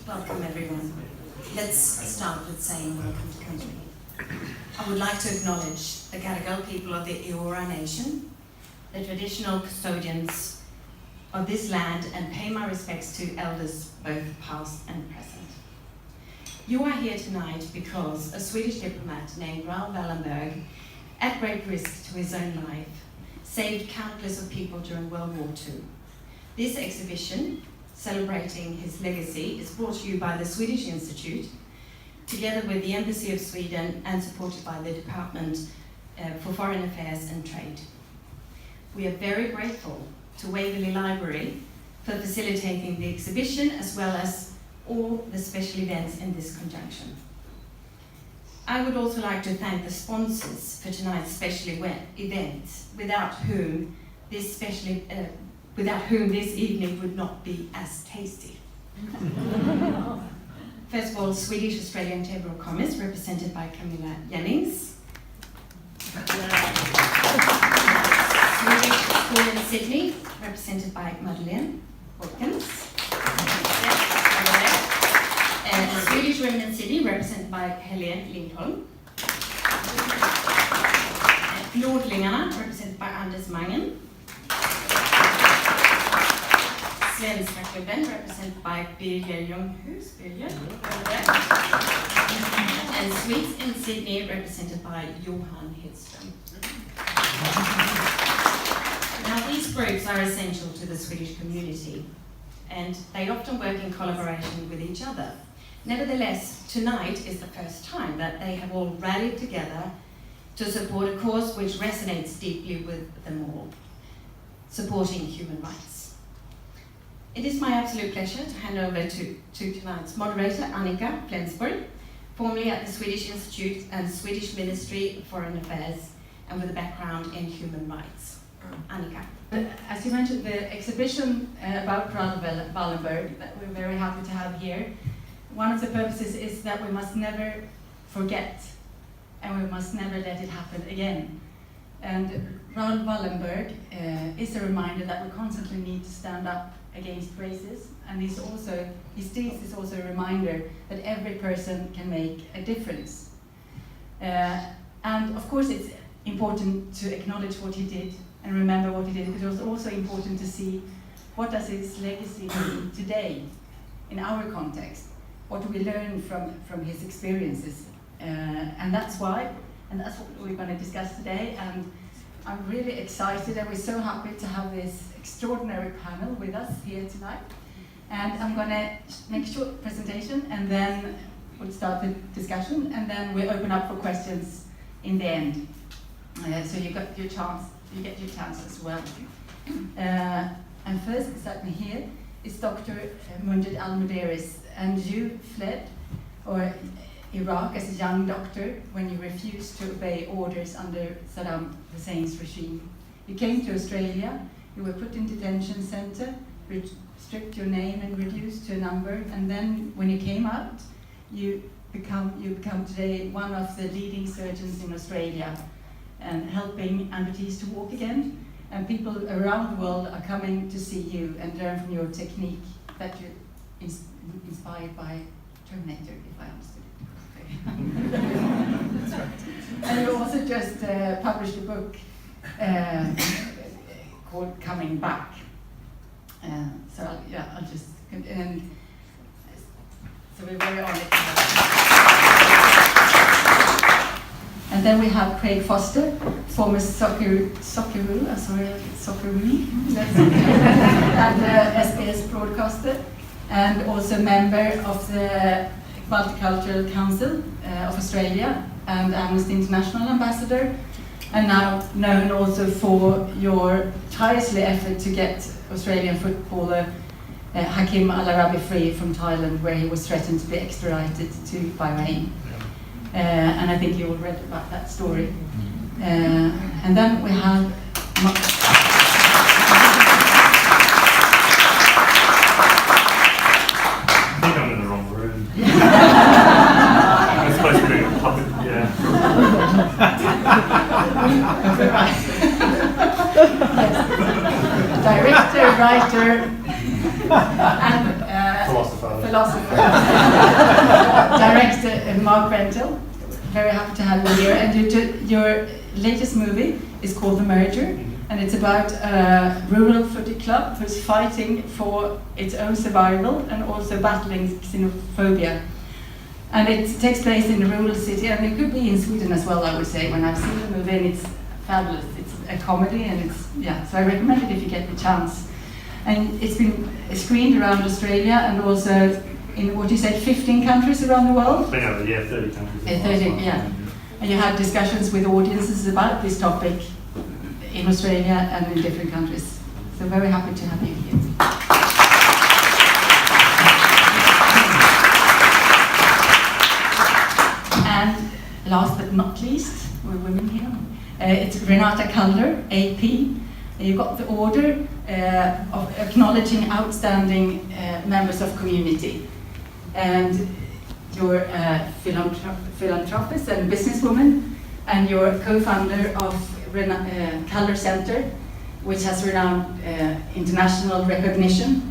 Welcome everyone. Let's start with saying welcome to country. I would like to acknowledge the Gadigal people of the Eora Nation, the traditional custodians of this land, and pay my respects to elders both past and present. You are here tonight because a Swedish diplomat named Raoul Wallenberg, at great risk to his own life, saved countless of people during World War II. This exhibition, celebrating his legacy, is brought to you by the Swedish Institute, together with the Embassy of Sweden and supported by the Department for Foreign Affairs and Trade. We are very grateful to Waverley Library for facilitating the exhibition, as well as all the special events in this conjunction. I would also like to thank the sponsors for tonight's special event, without whom this evening would not be as tasty. First of all, Swedish Australian Chamber of Commerce, represented by Camilla Jennings. Swedish School in Sydney, represented by Madeleine Hawkins. Swedish Women in Sydney, represented by Helene Lindholm. Nordlingarna, represented by Anders Mangen. Svenska klubben, represented by Birger Ljunghus. And Swedes in Sydney, represented by Johan Hedström. Now, these groups are essential to the Swedish community, and they often work in collaboration with each other. Nevertheless, tonight is the first time that they have all rallied together to support a cause which resonates deeply with them all, supporting human rights. It is my absolute pleasure to hand over to tonight's moderator, Annika Flensburg, formerly at the Swedish Institute and Swedish Ministry of Foreign Affairs, and with a background in human rights. Annika. As you mentioned, the exhibition about Raoul Wallenberg that we're very happy to have here, one of the purposes is that we must never forget, and we must never let it happen again. And Raoul Wallenberg is a reminder that we constantly need to stand up against racism, and his deeds is also a reminder that every person can make a difference. And of course it's important to acknowledge what he did and remember what he did, but it was also important to see what does his legacy mean today in our context. What do we learn from his experiences? And that's what we're going to discuss today. And I'm really excited, and we're so happy to have this extraordinary panel with us here tonight. And I'm going to make a short presentation, and then we'll start the discussion, and then we'll open up for questions in the end. So you get your chance as well. And first, starting here, is Dr. Mundhir Al-Muderis, and you fled Iraq as a young doctor when you refused to obey orders under Saddam Hussein's regime. You came to Australia, you were put in detention center, stripped your name and reduced to a number, and then when you came out, you become today one of the leading surgeons in Australia and helping amputees to walk again. And people around the world are coming to see you and learn from your technique that you're inspired by Terminator, if I understood it. That's right. And you also just published a book called Coming Back. So I'll just, and so we're very honored to have. And then we have Craig Foster, former Socceroo, and SBS broadcaster, and also member of the Multicultural Council of Australia and Amnesty International ambassador, and now known also for your tirelessly effort to get Australian footballer Hakim Al-Arabi free from Thailand, where he was threatened to be extradited to Bahrain. And I think you all read about that story. And then we have I think I'm in the wrong room. I'm supposed to be a puppet, yeah. Director, writer, and Philosopher. Director Mark Rentel. Very happy to have you here. And your latest movie is called The Merger, and it's about a rural footy club who's fighting for its own survival and also battling xenophobia. And it takes place in a rural city, and it could be in Sweden as well, I would say, when I've seen the movie, and it's fabulous. It's a comedy, and so I recommend it if you get the chance. And it's been screened around Australia and also in, what you said, 15 countries around the world? 30 countries. 30, yeah. And you had discussions with audiences about this topic in Australia and in different countries. So very happy to have you here. And last but not least, we're women here. It's Renata Kaller, AP. You got the order of acknowledging outstanding members of community. And you're a philanthropist and businesswoman, and you're co-founder of Kaller Center, which has renowned international recognition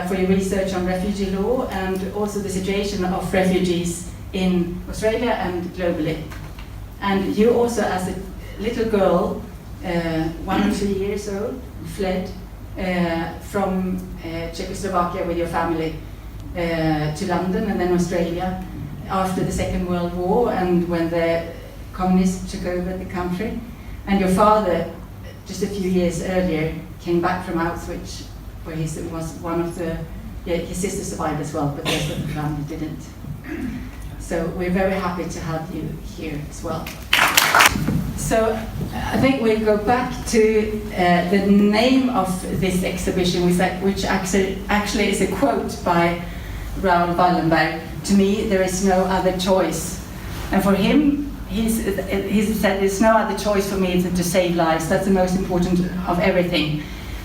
for your research on refugee law and also the situation of refugees in Australia and globally. And you also, as a little girl, 1 or 2 years old, fled from Czechoslovakia with your family to London and then Australia after the Second World War and when the communists took over the country. And your father, just a few years earlier, came back from Auschwitz, where he was one of the, his sister survived as well, but the rest of the family didn't. So we're very happy to have you here as well. So I think we'll go back to the name of this exhibition, which actually is a quote by Raoul Wallenberg. To me, there is no other choice. And for him, he said, there's no other choice for me than to save lives. That's the most important of everything.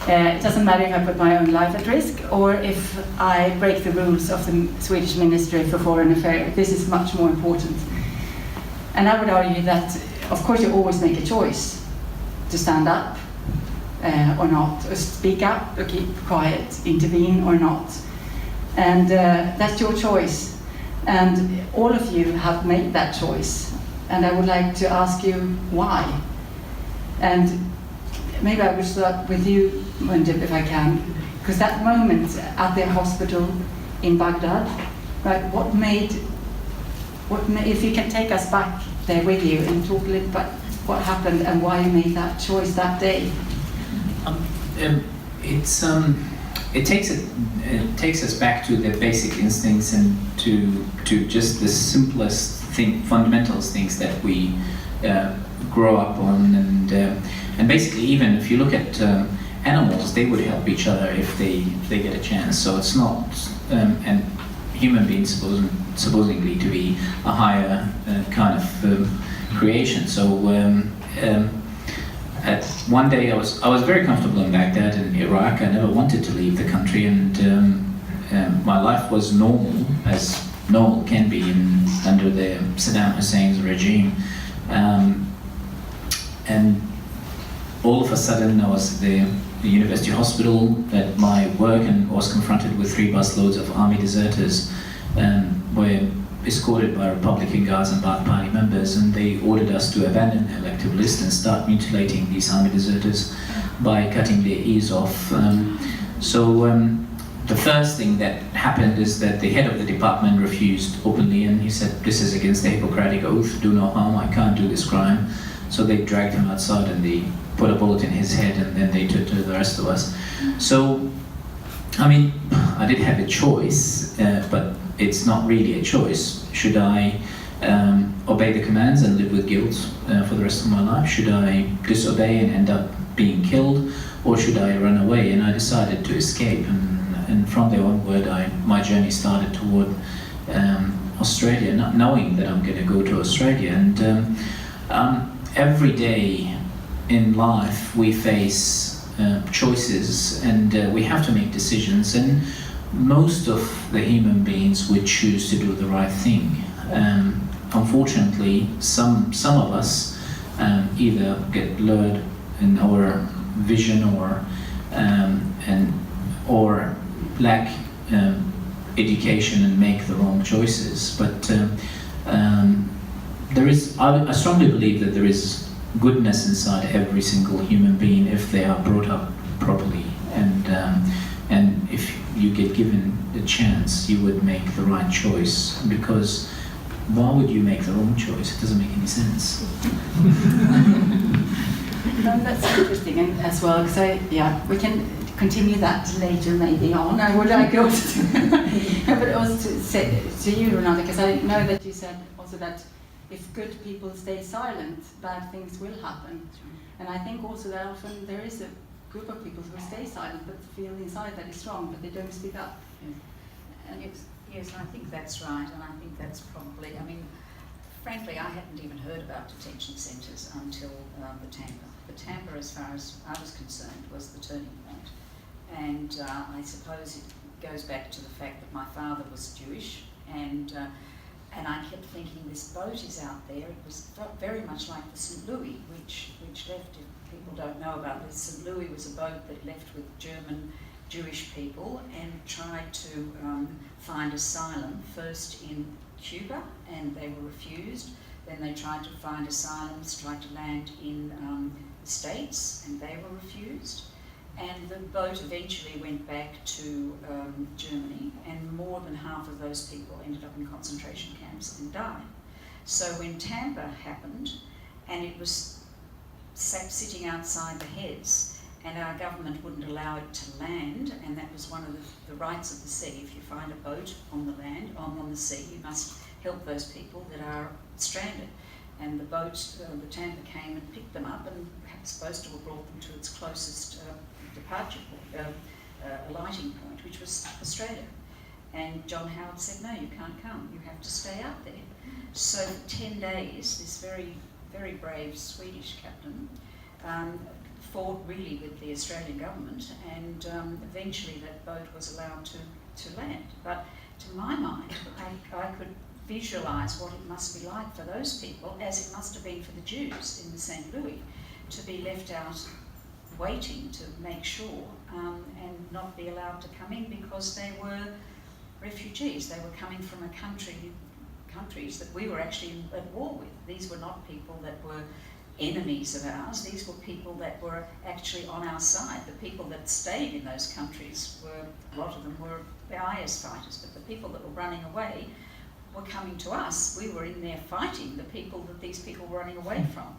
It doesn't matter if I put my own life at risk or if I break the rules of the Swedish Ministry for Foreign Affairs. This is much more important. And I would argue that, of course, you always make a choice to stand up or not, or speak up, or keep quiet, intervene or not. And that's your choice. And all of you have made that choice. And I would like to ask you why. And maybe I will start with you, Mundip, if I can. Because that moment at the hospital in Baghdad, right, what made, if you can take us back there with you and talk a little about what happened and why you made that choice that day. It takes us back to the basic instincts and to just the simplest fundamental things that we grow up on, and basically even if you look at animals, they would help each other if they get a chance. So it's not and human beings supposedly to be a higher kind of creation. So at one day I was very comfortable in Baghdad in Iraq. I never wanted to leave the country, and my life was normal, as normal can be under the Saddam Hussein's regime. And all of a sudden I was at the university hospital at my work and was confronted with 3 busloads of army deserters, were escorted by Republican guards and Baath Party members, and they ordered us to abandon the elective list and start mutilating these army deserters by cutting their ears off. The first thing that happened is that the head of the department refused openly, and he said, "This is against the Hippocratic Oath, do no harm, I can't do this crime." So they dragged him outside and they put a bullet in his head, and then they took to the rest of us. So, I mean, I did have a choice, but it's not really a choice. Should I obey the commands and live with guilt for the rest of my life? Should I disobey and end up being killed? Or should I run away? And I decided to escape, and from there onward my journey started toward Australia, not knowing that I'm going to go to Australia. And every day in life we face choices, and we have to make decisions, and most of the human beings would choose to do the right thing. Unfortunately, some of us either get lured in our vision or lack education and make the wrong choices. But I strongly believe that there is goodness inside every single human being if they are brought up properly, and if you get given a chance, you would make the right choice, because why would you make the wrong choice? It doesn't make any sense. No, that's interesting and as well, because we can continue that later maybe on. I would like also but also to say to you, Renata, because I know that you said also that if good people stay silent, bad things will happen. And I think also that often there is a group of people who stay silent but feel inside that it's wrong, but they don't speak up. And Yes, I think that's right, and I think that's probably, I mean, frankly, I hadn't even heard about detention centres until the Tampa. The Tampa, as far as I was concerned, was the turning point. And I suppose it goes back to the fact that my father was Jewish, and I kept thinking, this boat is out there. It was very much like the St. Louis, which left, if people don't know about this, St. Louis was a boat that left with German Jewish people and tried to find asylum first in Cuba, and they were refused. Then they tried to find asylum, tried to land in the States, and they were refused. And the boat eventually went back to Germany, and more than half of those people ended up in concentration camps and died. So when Tampa happened, and it was sitting outside the Heads, and our government wouldn't allow it to land, and that was one of the rights of the sea. If you find a boat on the land, on the sea, you must help those people that are stranded. And the boat, the Tampa, came and picked them up, and perhaps supposed to have brought them to its closest departure point, alighting point, which was Australia. And John Howard said, no, you can't come, you have to stay out there. So for 10 days, this very, very brave Swedish captain fought really with the Australian government, and eventually that boat was allowed to land. But to my mind, I could visualise what it must be like for those people, as it must have been for the Jews in the St. Louis, to be left out waiting to make sure and not be allowed to come in because they were refugees. They were coming from countries that we were actually at war with. These were not people that were enemies of ours. These were people that were actually on our side. The people that stayed in those countries a lot of them were IS fighters, but the people that were running away were coming to us. We were in there fighting the people that these people were running away from.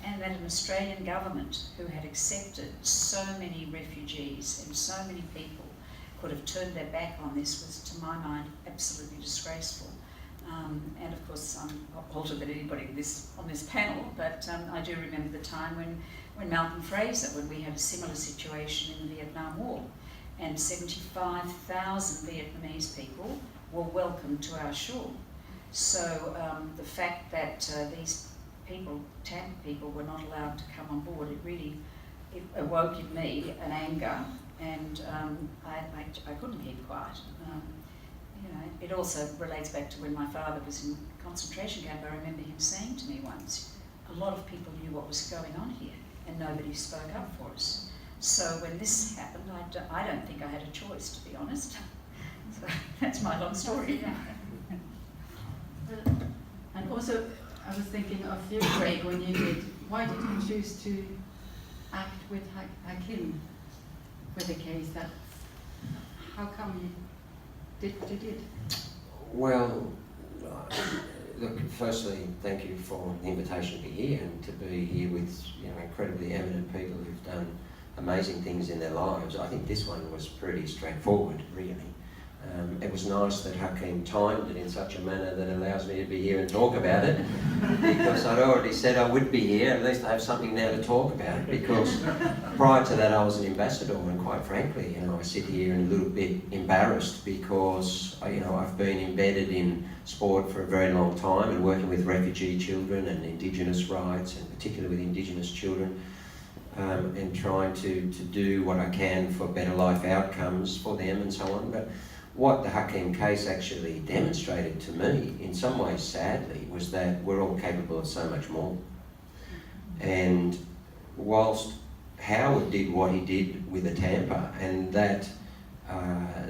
And that an Australian government who had accepted so many refugees and so many people could have turned their back on this was, to my mind, absolutely disgraceful. And of course, I'm not older than anybody on this panel, but I do remember the time when Malcolm Fraser, when we had a similar situation in the Vietnam War, and 75,000 Vietnamese people were welcomed to our shore. So the fact that these people, Tampa people, were not allowed to come on board, it awoke in me an anger, and I couldn't keep quiet. You know, it also relates back to when my father was in concentration camp. I remember him saying to me once, a lot of people knew what was going on here and nobody spoke up for us. So when this happened, I don't think I had a choice, to be honest. So that's my long story. And also, I was thinking of you, Craig, when you did. Why did you choose to act with Hakim with the case? How come you did what you did? Well, look, firstly, thank you for the invitation to be here and to be here with incredibly eminent people who've done amazing things in their lives. I think this one was pretty straightforward, really. It was nice that Hakim timed it in such a manner that allows me to be here and talk about it, because I'd already said I would be here. At least I have something now to talk about, because prior to that I was an ambassador, and quite frankly, I sit here and a little bit embarrassed because I've been embedded in sport for a very long time and working with refugee children and Indigenous rights, and particularly with Indigenous children. And trying to do what I can for better life outcomes for them and so on. But what the Hakim case actually demonstrated to me, in some ways sadly, was that we're all capable of so much more. And whilst Howard did what he did with the Tampa, and that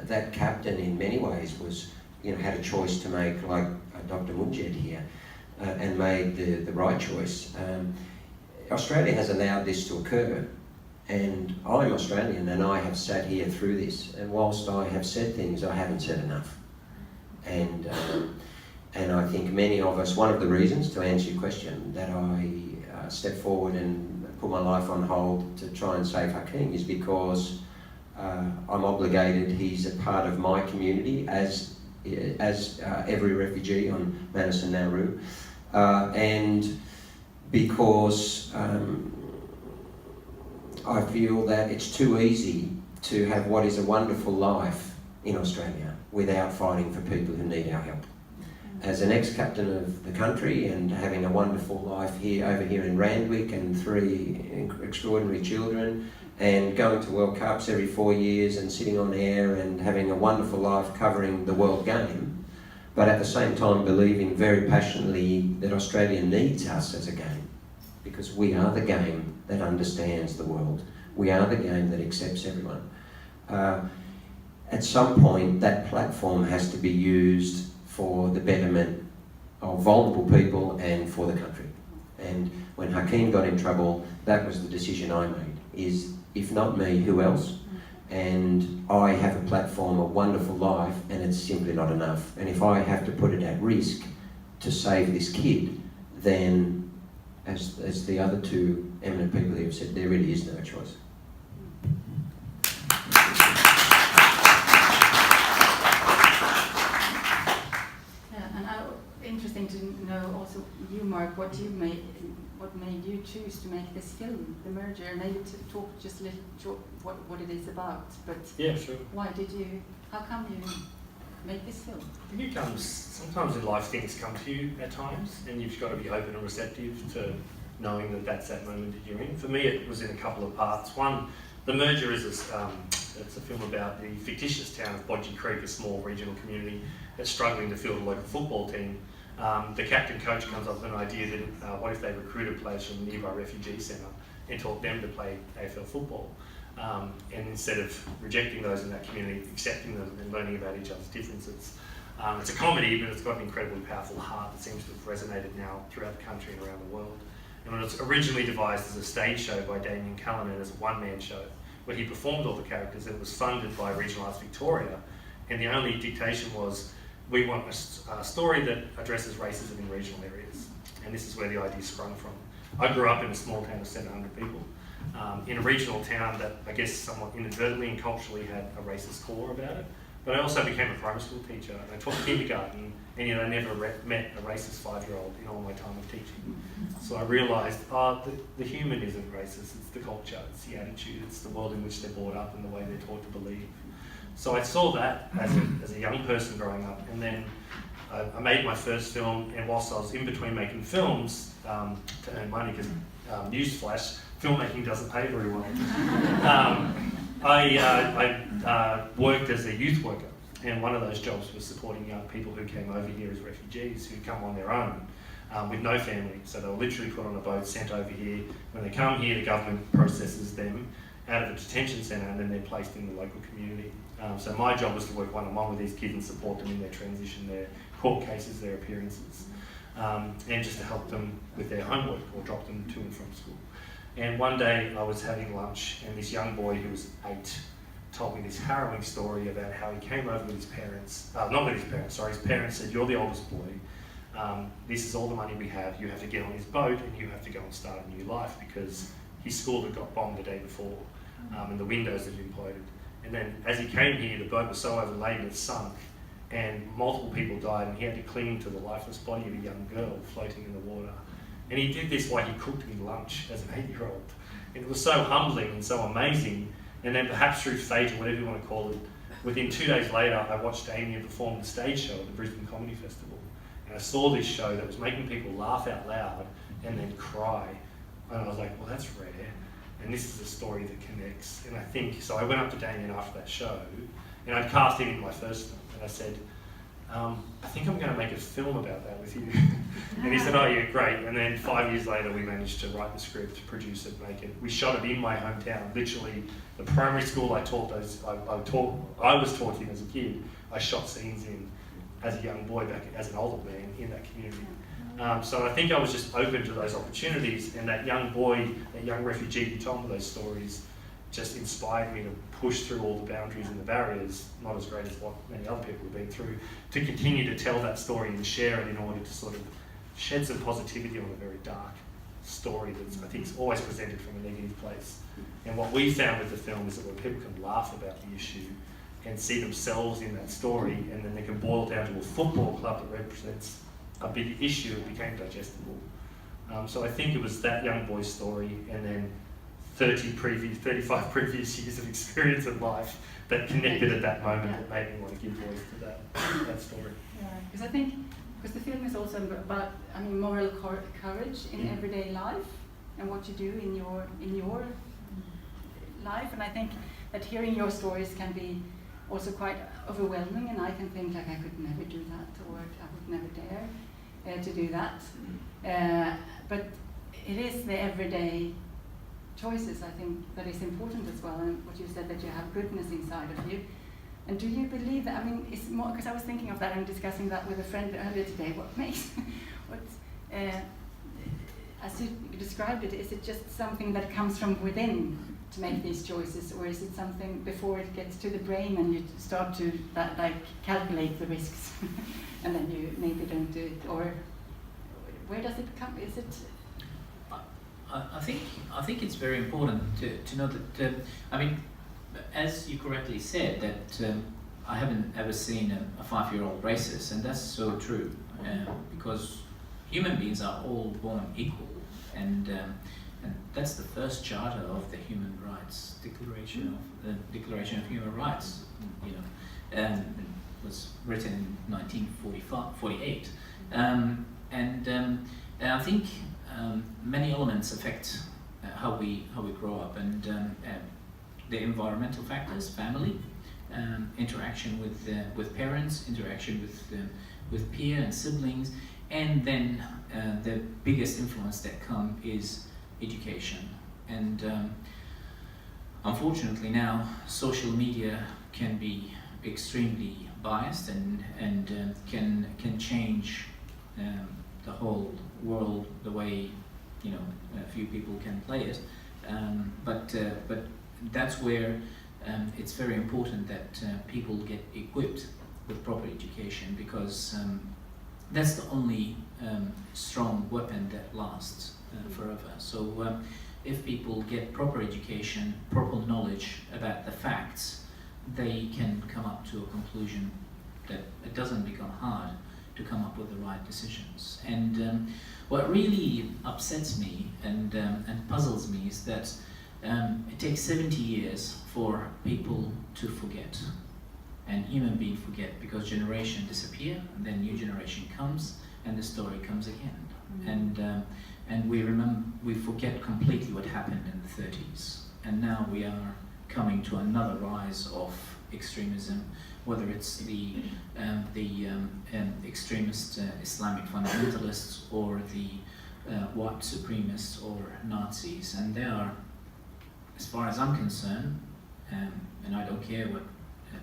that captain in many ways was, had a choice to make, like Dr. Mujed here, and made the right choice. Australia has allowed this to occur, and I'm Australian and I have sat here through this, and whilst I have said things, I haven't said enough. And I think many of us, one of the reasons, to answer your question, that I stepped forward and put my life on hold to try and save Hakeem is because I'm obligated. He's a part of my community as every refugee on Manus and Nauru, and because I feel that it's too easy to have what is a wonderful life in Australia without fighting for people who need our help. As an ex-captain of the country and having a wonderful life over here in Randwick and 3 extraordinary children, and going to World Cups every 4 years and sitting on air and having a wonderful life covering the world game, but at the same time believing very passionately that Australia needs us as a game, because we are the game that understands the world. We are the game that accepts everyone. At some point, that platform has to be used for the betterment of vulnerable people and for the country. And when Hakeem got in trouble, that was the decision I made, is if not me, who else? And I have a platform, a wonderful life, and it's simply not enough. And if I have to put it at risk to save this kid, then as the other 2 eminent people here have said, there really is no choice. Interesting to know also you, Mark, what made you choose to make this film, The Merger? Maybe to talk just a little what it is about, but Yeah, sure. how come you make this film? I think it comes, sometimes in life things come to you at times, and you've got to be open and receptive to knowing that that's that moment that you're in. For me, it was in a couple of parts. One, The Merger is it's a film about the fictitious town of Bodgy Creek, a small regional community that's struggling to field a local football team. The captain coach comes up with an idea that what if they recruited players from a nearby refugee centre and taught them to play AFL football, and instead of rejecting those in that community, accepting them and learning about each other's differences. It's a comedy, but it's got an incredibly powerful heart that seems to have resonated now throughout the country and around the world. And it was originally devised as a stage show by Damien Cullinan as a one-man show, where he performed all the characters, and it was funded by Regional Arts Victoria, and the only dictation was, we want a story that addresses racism in regional areas. And this is where the idea sprung from. I grew up in a small town of 700 people, in a regional town that I guess somewhat inadvertently and culturally had a racist core about it. But I also became a primary school teacher, and I taught kindergarten, and I never met a racist 5-year-old in all my time of teaching. So I realised, the human isn't racist, it's the culture, it's the attitude, it's the world in which they're brought up and the way they're taught to believe. So I saw that as a young person growing up, and then I made my first film, and whilst I was in between making films to earn money, because newsflash, filmmaking doesn't pay very well, I worked as a youth worker, and one of those jobs was supporting young people who came over here as refugees, who come on their own with no family. So they were literally put on a boat, sent over here. When they come here, the government processes them out of a detention centre, and then they're placed in the local community. So my job was to work one-on-one with these kids and support them in their transition, their court cases, their appearances, and just to help them with their homework or drop them to and from school. And one day I was having lunch, and this young boy who was 8 told me this harrowing story about how he came over with his parents, his parents said, "You're the oldest boy, this is all the money we have, you have to get on this boat and you have to go and start a new life," because his school had got bombed the day before, and the windows had imploded. And then as he came here, the boat was so overladen it sunk, and multiple people died, and he had to cling to the lifeless body of a young girl floating in the water. And he did this while he cooked me lunch as an 8-year-old. And it was so humbling and so amazing. And then perhaps through fate, or whatever you want to call it, within 2 days later, I watched Damien perform the stage show at the Brisbane Comedy Festival. And I saw this show that was making people laugh out loud and then cry. And I was like, well, that's rare. And this is a story that connects. And I think, so I went up to Damien after that show, and I'd cast him in my first film, and I said, I think I'm going to make a film about that with you. And he said, oh yeah, great. And then 5 years later, we managed to write the script, produce it, make it. We shot it in my hometown. Literally, the primary school I was taught in as a kid, I shot scenes in as a young boy, back as an older man in that community. So I think I was just open to those opportunities, and that young boy, that young refugee who told me those stories, just inspired me to push through all the boundaries and the barriers, not as great as what many other people have been through, to continue to tell that story and share it in order to sort of shed some positivity on a very dark story that I think is always presented from a negative place. And what we found with the film is that when people can laugh about the issue and see themselves in that story, and then they can boil down to a football club that represents a big issue, it became digestible. So I think it was that young boy's story, and then 35 previous years of experience in life that connected at that moment that made me want to give voice to that story. Yeah, because I think the film is also about, I mean, moral courage in everyday life and what you do in your life. And I think that hearing your stories can be also quite overwhelming, and I can think like I could never do that, or I would never dare to do that. But it is the everyday choices, I think, that is important as well, and what you said, that you have goodness inside of you. And do you believe that, I mean, it's more, because I was thinking of that and discussing that with a friend earlier today, what makes, as you described it, is it just something that comes from within to make these choices, or is it something before it gets to the brain and you start to calculate the risks and then you maybe don't do it, or where does it come? Is it? I think it's very important to know that, I mean, as you correctly said, that I haven't ever seen a 5-year-old racist, and that's so true, because human beings are all born equal, and that's the first charter of the Human Rights Declaration, of the Declaration of Human Rights. You know, it was written in 1948, and I think many elements affect how we grow up, and the environmental factors, family, interaction with parents, interaction with peer and siblings, and then the biggest influence that come is education. And unfortunately now social media can be extremely biased and can change the whole world, the way, you know, a few people can play it, but that's where it's very important that people get equipped with proper education, because that's the only strong weapon that lasts forever. So if people get proper education, proper knowledge about the facts, they can come up to a conclusion that it doesn't become hard to come up with the right decisions. And what really upsets me and puzzles me is that it takes 70 years for people to forget, and human beings forget, because generation disappear, and then new generation comes, and the story comes again. And we forget completely what happened in the 30s, and now we are coming to another rise of extremism, whether it's the extremist Islamic fundamentalists, or the white supremacists or Nazis. And they are, as far as I'm concerned, and I don't care what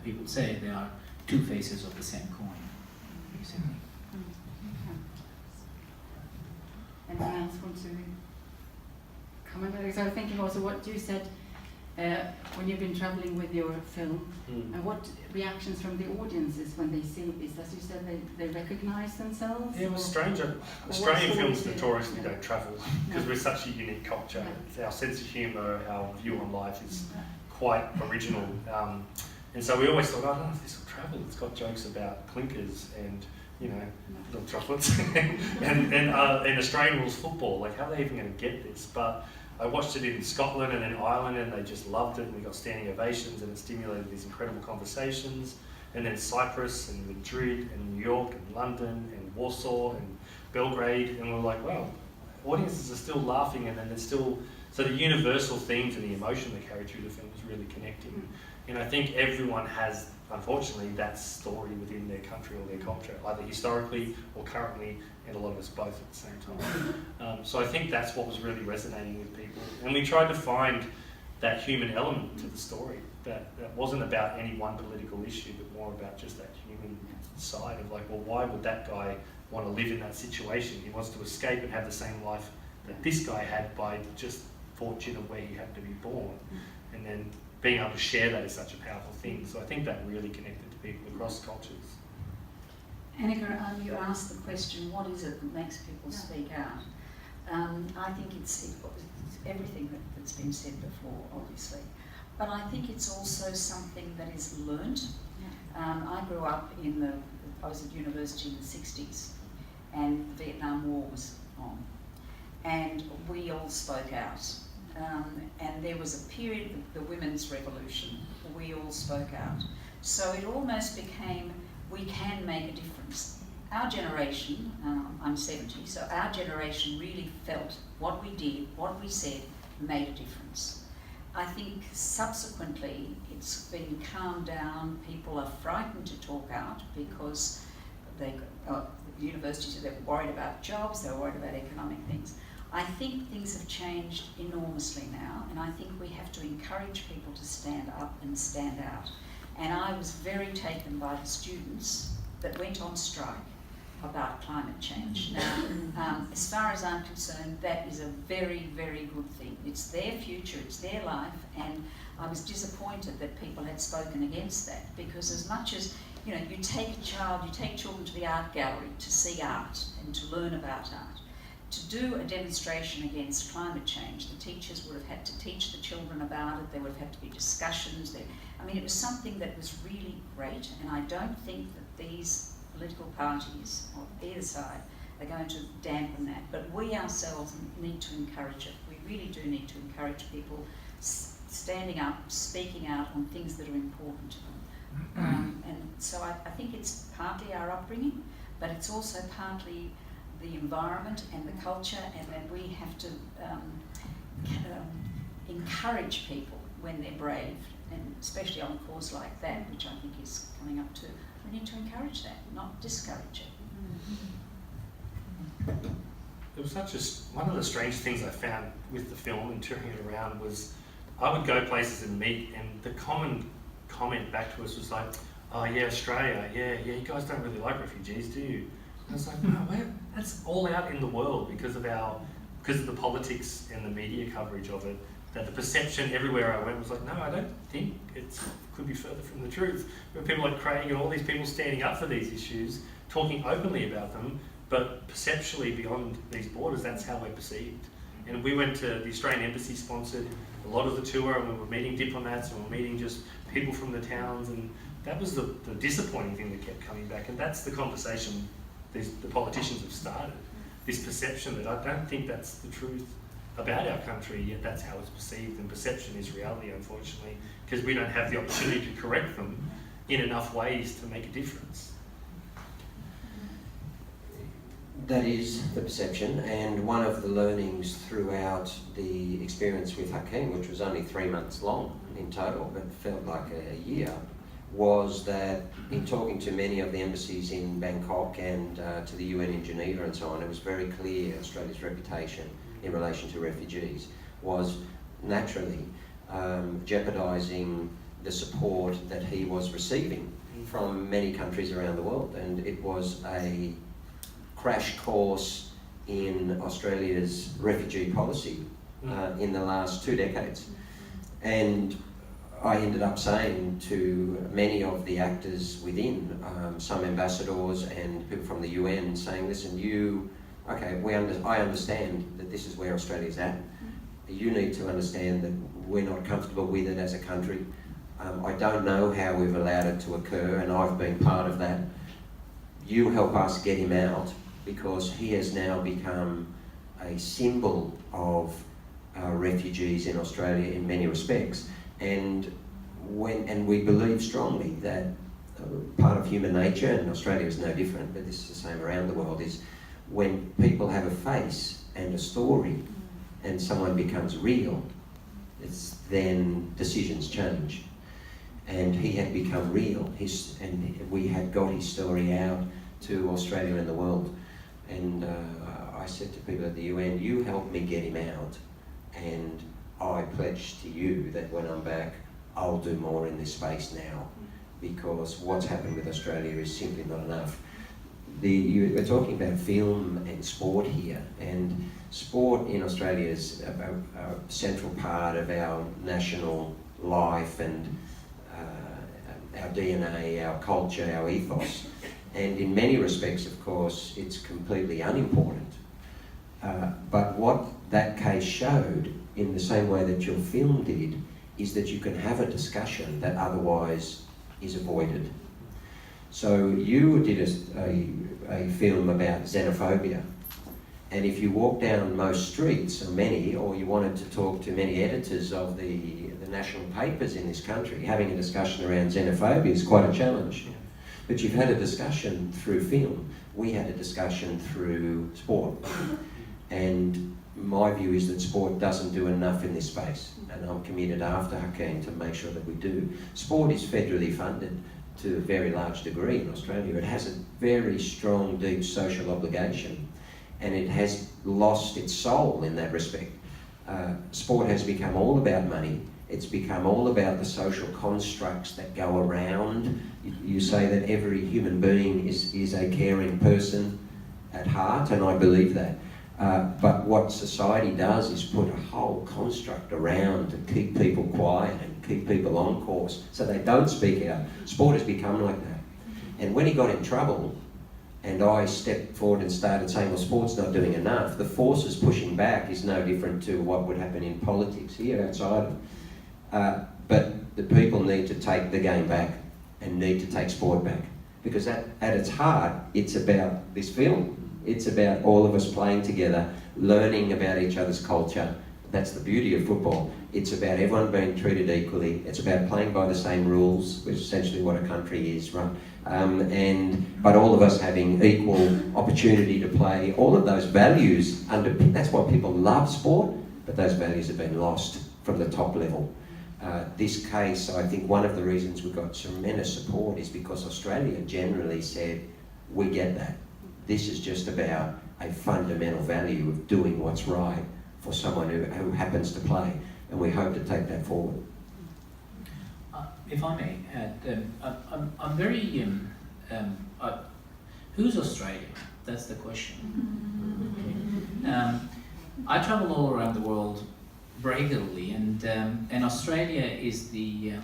people say, they are two faces of the same coin, basically. Anyone else want to comment? Because I was thinking also what you said when you've been traveling with your film, and what reactions from the audiences when they see this? As you said, they recognize themselves? Yeah, it was strange. Australian films notoriously don't travel, because we're such a unique culture. Yeah. Our sense of humour, our view on life is quite original. And so we always thought, I don't know if this will travel. It's got jokes about clinkers and, you know, little chocolates and Australian rules football. Like, how are they even going to get this? But I watched it in Scotland and in Ireland, and they just loved it, and we got standing ovations, and it stimulated these incredible conversations. And then Cyprus and Madrid and New York and London and Warsaw and Belgrade, and we're like, wow, audiences are still laughing, and then there's still, so the universal themes and the emotion they carry through the film is really connecting. And I think everyone has, unfortunately, that story within their country or their culture, either historically or currently, and a lot of us both at the same time. So I think that's what was really resonating with people. And we tried to find that human element to the story, that wasn't about any one political issue, but more about just that human side of like, well, why would that guy want to live in that situation? He wants to escape and have the same life that this guy had by just fortune of where he happened to be born. And then being able to share that is such a powerful thing. So I think that really connected to people across cultures. Annika, you asked the question, what is it that makes people speak out? I think it's everything that's been said before, obviously. But I think it's also something that is learnt. I grew up I was at university in the 60s, and the Vietnam War was on. And we all spoke out. And there was a period, the women's revolution, we all spoke out. So it almost became, we can make a difference. Our generation, I'm 70, so our generation really felt what we did, what we said, made a difference. I think subsequently it's been calmed down. People are frightened to talk out because universities are worried about jobs, they're worried about economic things. I think things have changed enormously now, and I think we have to encourage people to stand up and stand out. And I was very taken by the students that went on strike about climate change. Now, as far as I'm concerned, that is a very, very good thing. It's their future, it's their life, and I was disappointed that people had spoken against that, because as much as, you know, you take children to the art gallery to see art and to learn about art. To do a demonstration against climate change, the teachers would have had to teach the children about it, there would have had to be discussions. I mean, it was something that was really great, and I don't think that these political parties, on either side, are going to dampen that. But we ourselves need to encourage it. We really do need to encourage people standing up, speaking out on things that are important to them. And so I think it's partly our upbringing, but it's also partly the environment and the culture, and that we have to encourage people when they're brave, and especially on a cause like that, which I think is coming up too. We need to encourage that, not discourage it. It was one of the strange things I found with the film and touring it around was I would go places and meet, and the common comment back to us was like, oh yeah, Australia, yeah, you guys don't really like refugees, do you? And I was like, no, that's all out in the world because of the politics and the media coverage of it, that the perception everywhere I went was like, no, I don't think it could be further from the truth. There were people like Craig and all these people standing up for these issues, talking openly about them, but perceptually beyond these borders, that's how we're perceived. And we went to the Australian Embassy sponsored a lot of the tour, and we were meeting diplomats and we were meeting just people from the towns, and that was the disappointing thing that kept coming back. And that's the conversation the politicians have started, this perception that I don't think that's the truth about our country, yet that's how it's perceived, and perception is reality, unfortunately, because we don't have the opportunity to correct them in enough ways to make a difference. That is the perception, and one of the learnings throughout the experience with Hakeem, which was only 3 months long in total, but felt like a year, was that in talking to many of the embassies in Bangkok and to the UN in Geneva and so on, it was very clear Australia's reputation in relation to refugees was naturally jeopardising the support that he was receiving from many countries around the world. And it was a crash course in Australia's refugee policy in the last 2 decades. And I ended up saying to many of the actors within, some ambassadors and people from the UN, saying, listen, I understand that this is where Australia's at. You need to understand that we're not comfortable with it as a country. I don't know how we've allowed it to occur, and I've been part of that. You help us get him out, because he has now become a symbol of refugees in Australia in many respects. And we believe strongly that part of human nature, and Australia is no different, but this is the same around the world, is when people have a face and a story and someone becomes real, it's then decisions change. and he had become real. And we had got his story out to Australia and the world. And I said to people at the UN, you help me get him out, and I pledge to you that when I'm back, I'll do more in this space now, because what's happened with Australia is simply not enough. We're talking about film and sport here, and sport in Australia is a central part of our national life and our DNA, our culture, our ethos. And in many respects, of course, it's completely unimportant. But what that case showed, in the same way that your film did, is that you can have a discussion that otherwise is avoided. So you did a film about xenophobia, and if you walk down most streets, or many, or you wanted to talk to many editors of the national papers in this country, having a discussion around xenophobia is quite a challenge. But you've had a discussion through film. We had a discussion through sport. And my view is that sport doesn't do enough in this space, and I'm committed after Hakeem to make sure that we do. Sport is federally funded to a very large degree in Australia. It has a very strong, deep social obligation, and it has lost its soul in that respect. Sport has become all about money. It's become all about the social constructs that go around. You say that every human being is a caring person at heart, and I believe that. But what society does is put a whole construct around to keep people quiet and keep people on course so they don't speak out. Sport has become like that. And when he got in trouble, and I stepped forward and started saying, well, sport's not doing enough, the forces pushing back is no different to what would happen in politics here outside of. But the people need to take the game back and need to take sport back. Because at its heart, it's about this film. It's about all of us playing together, learning about each other's culture. That's the beauty of football. It's about everyone being treated equally. It's about playing by the same rules, which is essentially what a country is, right? But all of us having equal opportunity to play. All of those values underpin. That's why people love sport, but those values have been lost from the top level. This case, I think one of the reasons we got tremendous support is because Australia generally said, we get that. This is just about a fundamental value of doing what's right for someone who happens to play, and we hope to take that forward. If I may add, I'm very... who's Australia? That's the question. I travel all around the world regularly, and Australia is the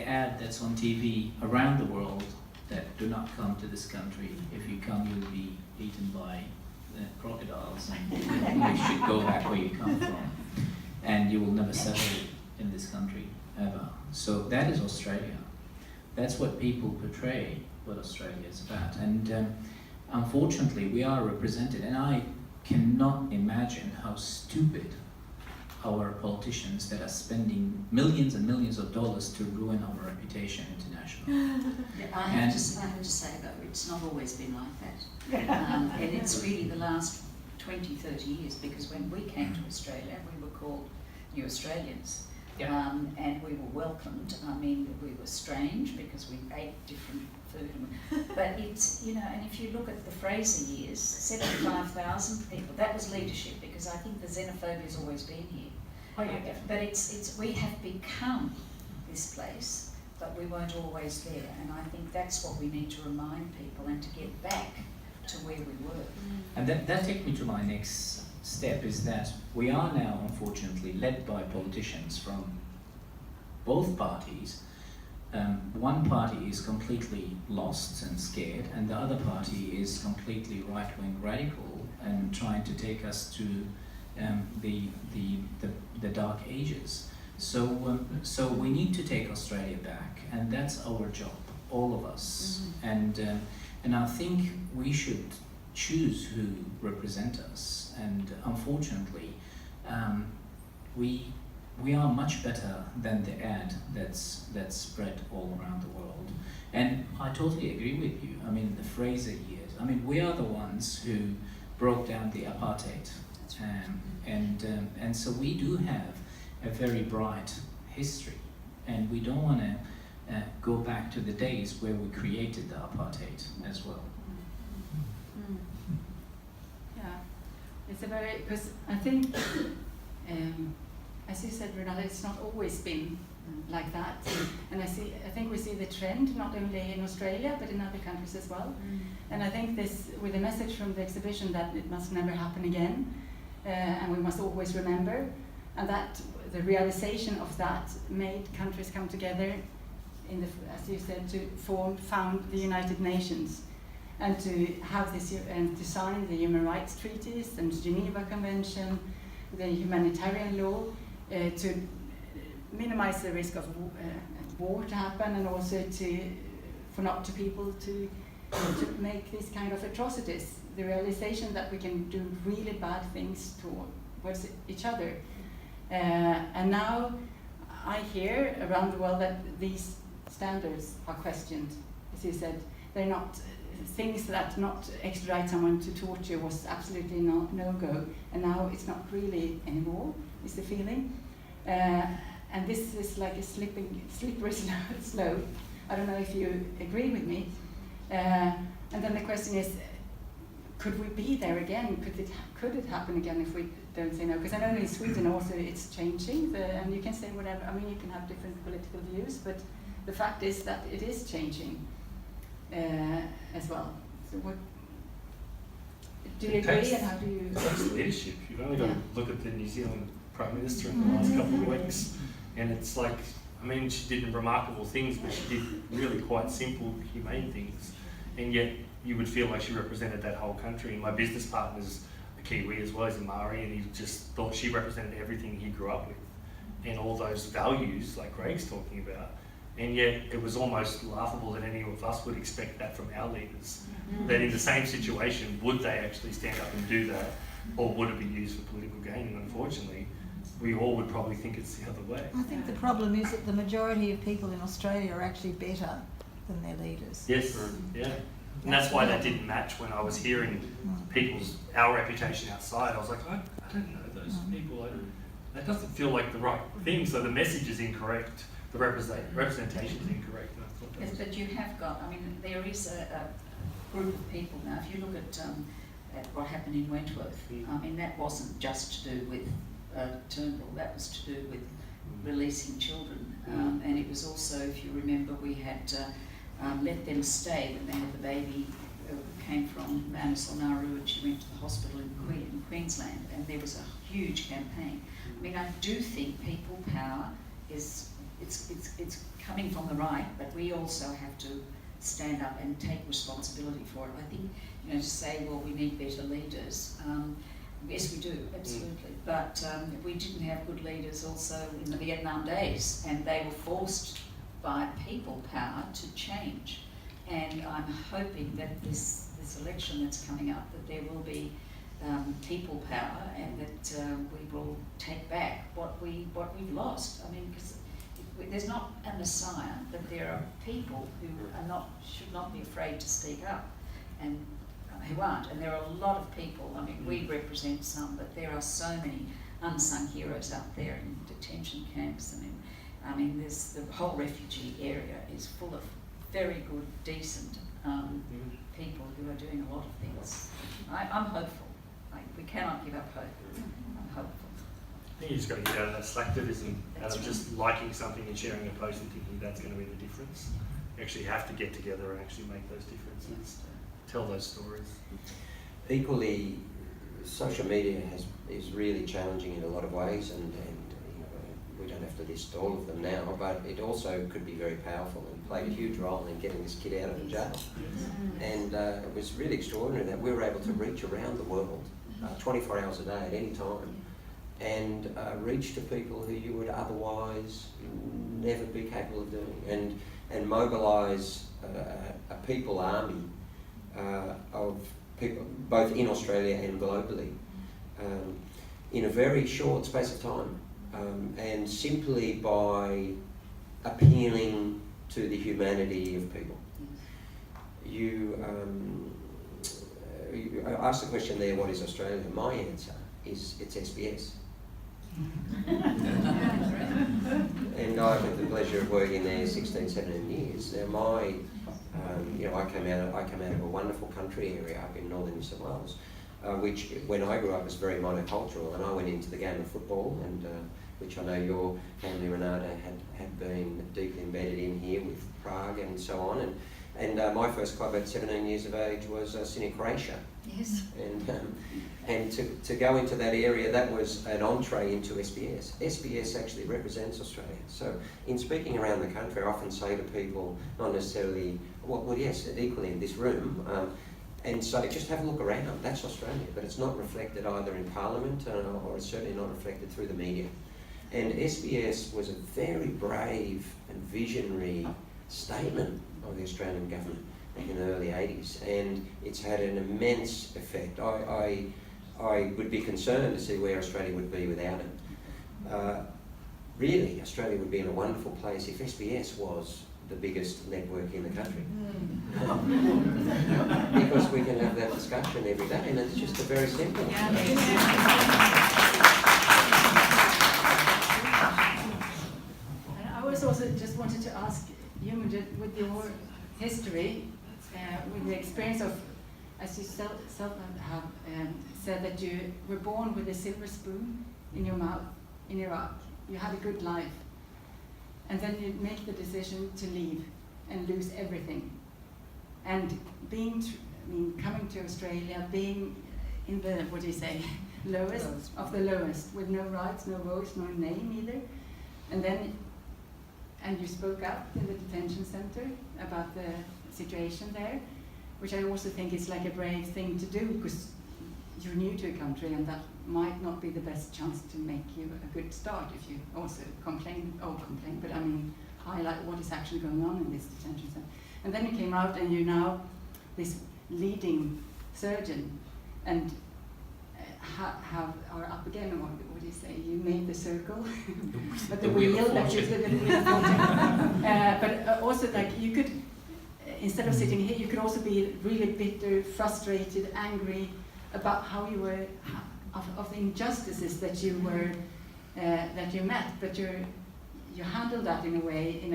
ad that's on TV around the world that do not come to this country. If you come, you'll be eaten by crocodiles, and you should go back where you come from, and you will never settle in this country ever. So that is Australia. That's what people portray what Australia is about, and unfortunately we are represented, and I cannot imagine how stupid our politicians that are spending millions and millions of dollars to ruin our reputation internationally. Yeah, I have to say though, it's not always been like that. And it's really the last 20, 30 years, because when we came to Australia, we were called New Australians. Yeah. And we were welcomed. I mean, we were strange because we ate different food. But it's, you know, and if you look at the Fraser years, 75,000 people, that was leadership, because I think the xenophobia has always been here. Oh, yeah, definitely. But it's we have become this place, but we weren't always there. And I think that's what we need to remind people, and to get back to where we were. And that takes me to my next step, is that we are now, unfortunately, led by politicians from both parties. One party is completely lost and scared, and the other party is completely right-wing radical and trying to take us to the dark ages. So we need to take Australia back, and that's our job, all of us. Mm-hmm. And I think we should choose who represent us. And unfortunately, we are much better than the ad that's spread all around the world. And I totally agree with you. I mean, the Fraser years. I mean, we are the ones who broke down the apartheid. That's right. And so we do have a very bright history. and we don't want to go back to the days where we created the apartheid as well. Yeah, it's a very, because I think, as you said, Renata, it's not always been like that. And I think we see the trend not only in Australia but in other countries as well. And I think this, with the message from the exhibition that it must never happen again, and we must always remember, and that the realization of that made countries come together in the, as you said, to found the United Nations, and to have this and to sign the human rights treaties and the Geneva Convention, the humanitarian law, to minimize the risk of war to happen, and also for not to people to make these kind of atrocities. The realization that we can do really bad things towards each other. And now I hear around the world that these standards are questioned. As you said, they're not things that not extradite someone to torture was absolutely no-go, and now it's not really anymore, is the feeling. And this is like a slippery slope. I don't know if you agree with me. And then the question is, could we be there again? Could it happen again if we don't say no? Because I know in Sweden also it's changing, and you can say whatever. I mean, you can have different political views, but the fact is that it is changing as well. So what do you agree, and how do you? It takes leadership. You've only got to look at the New Zealand Prime Minister in the last couple of weeks, and it's like, I mean, she did remarkable things, but she did really quite simple, humane things, and yet you would feel like she represented that whole country. And my business partner's a Kiwi as well, he's a Maori, and he just thought she represented everything he grew up with, and all those values like Greg's talking about. And yet it was almost laughable that any of us would expect that from our leaders. That in the same situation, would they actually stand up and do that, or would it be used for political gain? And unfortunately, we all would probably think it's the other way. I think the problem is that the majority of people in Australia are actually better than their leaders. Yes, yeah. And that's why that didn't match when I was hearing our reputation outside. I was like, I don't know those people. That doesn't feel like the right thing. So the message is incorrect. The representation is incorrect. And I thought that Yes, but you have got, I mean, there is a group of people now. If you look at what happened in Wentworth, I mean, that wasn't just to do with Turnbull, that was to do with releasing children. And it was also, if you remember, we had let them stay when they had the baby who came from Manus or Nauru, and she went to the hospital in Queensland, and there was a huge campaign. I mean, I do think people power is, it's coming from the right, but we also have to stand up and take responsibility for it. I think, you know, to say, well, we need better leaders, yes, we do, absolutely. But we didn't have good leaders also in the Vietnam days, and they were forced by people power to change. And I'm hoping that this election that's coming up, that there will be people power, and that we will take back what we've lost. I mean, because there's not a messiah, but there are people who should not be afraid to speak up, and who aren't. And there are a lot of people. I mean, we represent some, but there are so many unsung heroes out there in detention camps, and I mean, there's the whole refugee area is full of very good, decent people who are doing a lot of things. I'm hopeful. We cannot give up hope. I'm hopeful. I think you just got to get out of that slacktivism, out of just liking something and sharing a post and thinking that's going to be the difference. You actually have to get together and actually make those differences, tell those stories. Equally, social media is really challenging in a lot of ways, and you know, we don't have to list all of them now, but it also could be very powerful and played a huge role in getting this kid out of jail. And it was really extraordinary that we were able to reach around the world 24 hours a day at any time, and reach to people who you would otherwise never be capable of doing, and mobilise a people army of people, both in Australia and globally, in a very short space of time, and simply by appealing to the humanity of people. You asked the question there, what is Australia? My answer is it's SBS. And I've had the pleasure of working there 16, 17 years. Now I came out of a wonderful country area up in northern New South Wales, which when I grew up was very monocultural, and I went into the game of football, and which I know your family, Renata, had been deeply embedded in here with Prague and so on. And my first club at 17 years of age was Sine Croatia. Yes. And to go into that area, that was an entree into SBS. SBS actually represents Australia. So in speaking around the country, I often say to people, not necessarily, well yes, equally in this room, and so just have a look around. That's Australia, but it's not reflected either in Parliament or it's certainly not reflected through the media. And SBS was a very brave and visionary statement of the Australian government in the early 80s, and it's had an immense effect. I would be concerned to see where Australia would be without it. Really, Australia would be in a wonderful place if SBS was the biggest network in the country. Because we can have that discussion every day, and it's just a very simple. I was also just wanted to ask you, with your history, with the experience of, as you self have said, that you were born with a silver spoon in your mouth in Iraq. You had a good life, and then you make the decision to leave and lose everything. And coming to Australia, being in the, what do you say, lowest of the lowest, with no rights, no voice, no name either. And you spoke up in the detention center about the situation there, which I also think is like a brave thing to do, because you're new to a country and that might not be the best chance to make you a good start if you also but I mean highlight what is actually going on in this detention center. And then you came out and you're now this leading surgeon and are up again, or what do you say? You made the circle, but the wheel that you did, but also like you could, instead of sitting here, you could also be really bitter, frustrated, angry about how you were, of the injustices that you were, that you met, but you handled that in a way, in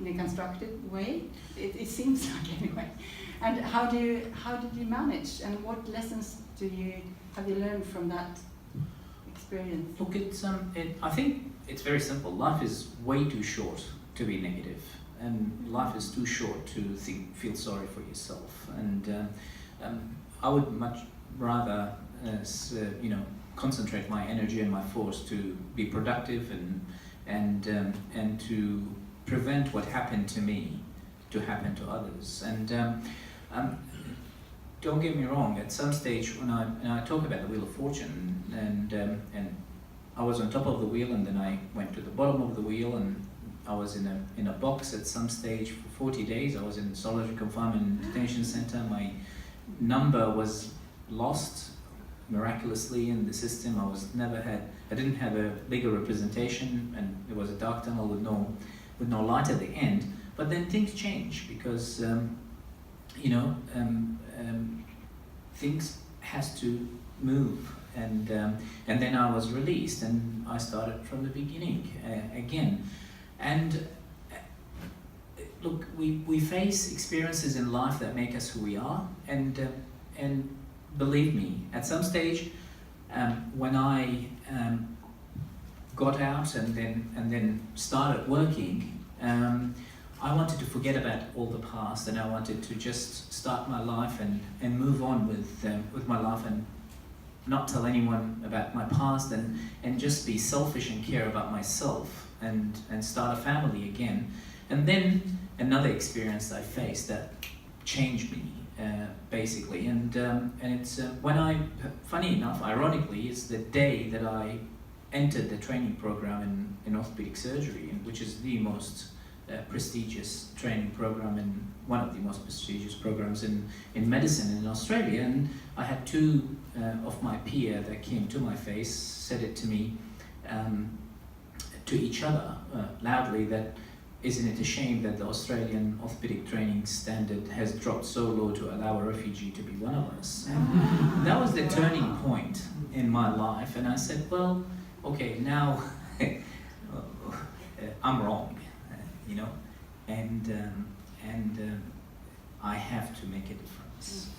a constructive way. It seems like anyway. And how did you manage? And what lessons have you learned from that experience? Look, I think it's very simple. Life is way too short to be negative, and life is too short to feel sorry for yourself. And I would much rather, concentrate my energy and my force to be productive and to prevent what happened to me to happen to others. And don't get me wrong. At some stage, when I talk about the Wheel of Fortune, and I was on top of the wheel, and then I went to the bottom of the wheel, and I was in a box at some stage for 40 days. I was in solitary confinement detention center. My number was lost miraculously in the system. I didn't have a bigger representation, and there was a dark tunnel with no light at the end. But then things change because things has to move, and then I was released, and I started from the beginning again. And look, we face experiences in life that make us who we are, and believe me, at some stage, when I got out and then started working, I wanted to forget about all the past, and I wanted to just start my life and move on with my life, and not tell anyone about my past, and just be selfish and care about myself, and start a family again. And then another experience I faced that changed me, basically. And it's funny enough, ironically, it's the day that I entered the training program in orthopedic surgery, which is the most prestigious training program, and one of the most prestigious programs in medicine in Australia. And I had two of my peer that came to my face, said it to me, to each other loudly, that isn't it a shame that the Australian orthopedic training standard has dropped so low to allow a refugee to be one of us. And that was the turning point in my life, and I said, well, okay, now I'm wrong, you know, and I have to make a difference,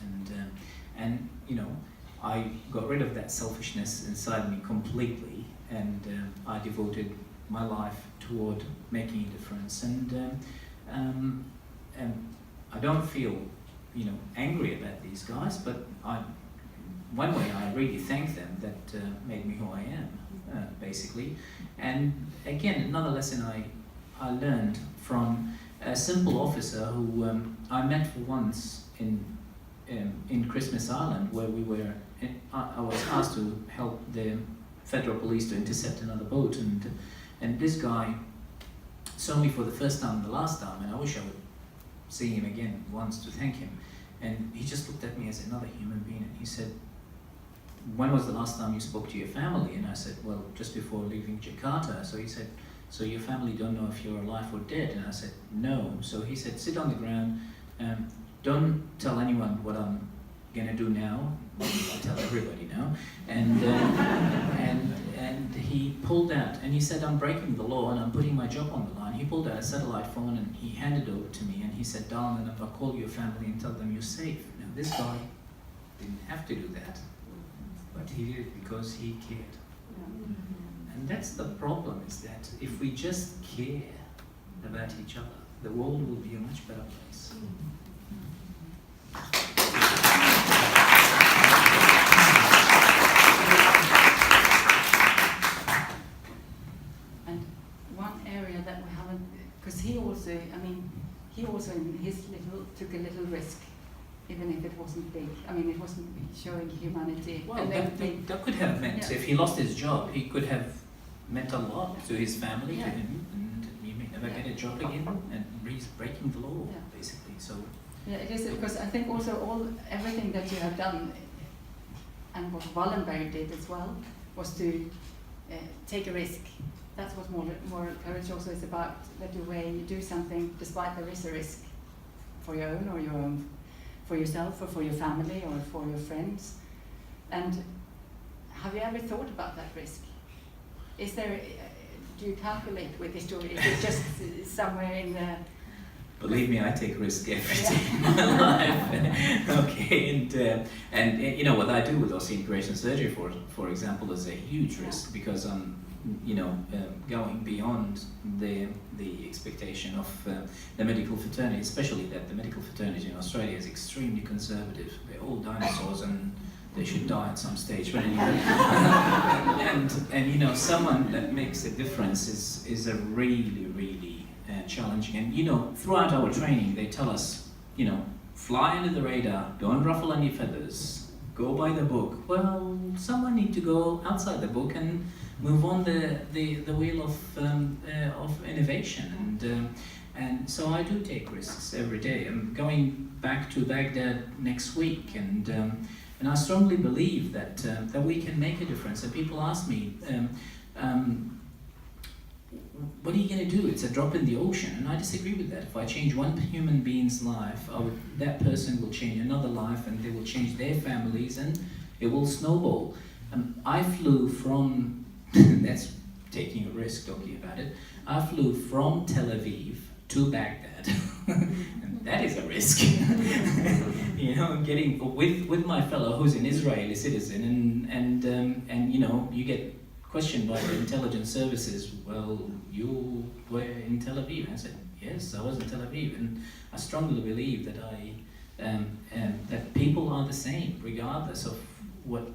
and you know, I got rid of that selfishness inside me completely, and I devoted my life toward making a difference, and I don't feel, you know, angry about these guys, but one way I really thank them that made me who I am, basically. And again, another lesson I learned from a simple officer who I met for once in Christmas Island, where we were. I was asked to help the federal police to intercept another boat, and this guy saw me for the first time and the last time, and I wish I would see him again once to thank him. And he just looked at me as another human being, and he said, "When was the last time you spoke to your family?" And I said, "Well, just before leaving Jakarta." So he said, "So your family don't know if you're alive or dead?" And I said, "No." So he said, "Sit on the ground, don't tell anyone what I'm gonna do now." I tell everybody now. And he pulled out, and he said, "I'm breaking the law and I'm putting my job on the line." He pulled out a satellite phone and he handed it over to me, and he said, "Darling, I'll call your family and tell them you're safe." Now this guy didn't have to do that, but he did it because he cared. And that's the problem, is that if we just care about each other, the world will be a much better place. And one area that we haven't, because he also in his little took a little risk, even if it wasn't big. I mean, it wasn't showing humanity. Well, And that could have meant, Yeah. if he lost his job, he could have meant a lot to his family, Yeah. to him, and he may never get a job again, and he's breaking the law, Yeah. basically. So, Yeah, it is, because I think also everything that you have done, and what Wallenberg did as well, was to take a risk. That's what more courage also is about, that the way you do something despite there is a risk for your own, for yourself or for your family or for your friends. And have you ever thought about that risk? Is there, do you calculate with this, or is it just somewhere in the... believe me, I take risk every day in my life. Okay, and you know what I do with osseointegration surgery, for example, is a huge risk, because I'm, you know, going beyond the expectation of the medical fraternity, especially that the medical fraternity in Australia is extremely conservative. They're all dinosaurs, and they should die at some stage. But anyway, and you know, someone that makes a difference is a really challenging. And you know, throughout our training, they tell us, you know, fly under the radar, don't ruffle any feathers, go by the book. Well, someone need to go outside the book and move on the wheel of innovation. And so I do take risks every day. I'm going back to Baghdad next week, and I strongly believe that we can make a difference. And people ask me, what are you going to do? It's a drop in the ocean. And I disagree with that. If I change one human being's life, that person will change another life, and they will change their families, and it will snowball. I flew from, that's taking a risk talking about it, I flew from Tel Aviv to Baghdad. And that is a risk. You know, getting with my fellow who's an Israeli citizen, and you know, you get questioned by the intelligence services. Well, you were in Tel Aviv. And I said, yes, I was in Tel Aviv, and I strongly believe that that people are the same, regardless of what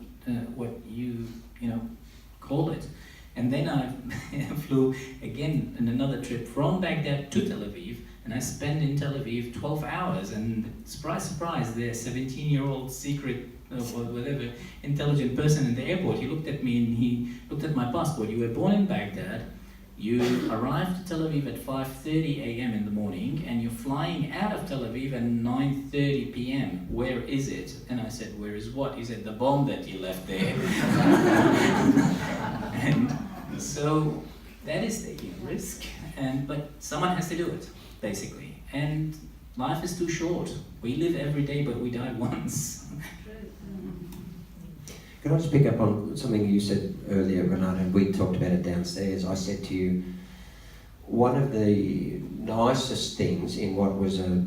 you know call it. And then I flew again in another trip from Baghdad to Tel Aviv, and I spent in Tel Aviv 12 hours. And surprise, surprise, the 17-year-old secret or whatever intelligent person in the airport, he looked at me and he looked at my passport. You were born in Baghdad, you arrived at Tel Aviv at 5:30 a.m. in the morning, and you're flying out of Tel Aviv at 9:30 p.m. Where is it? And I said, where is what? He said, the bomb that you left there. And so that is taking a risk, but someone has to do it, basically. And life is too short. We live every day, but we die once. Can I just pick up on something you said earlier, Renata, and we talked about it downstairs. I said to you, one of the nicest things in what was a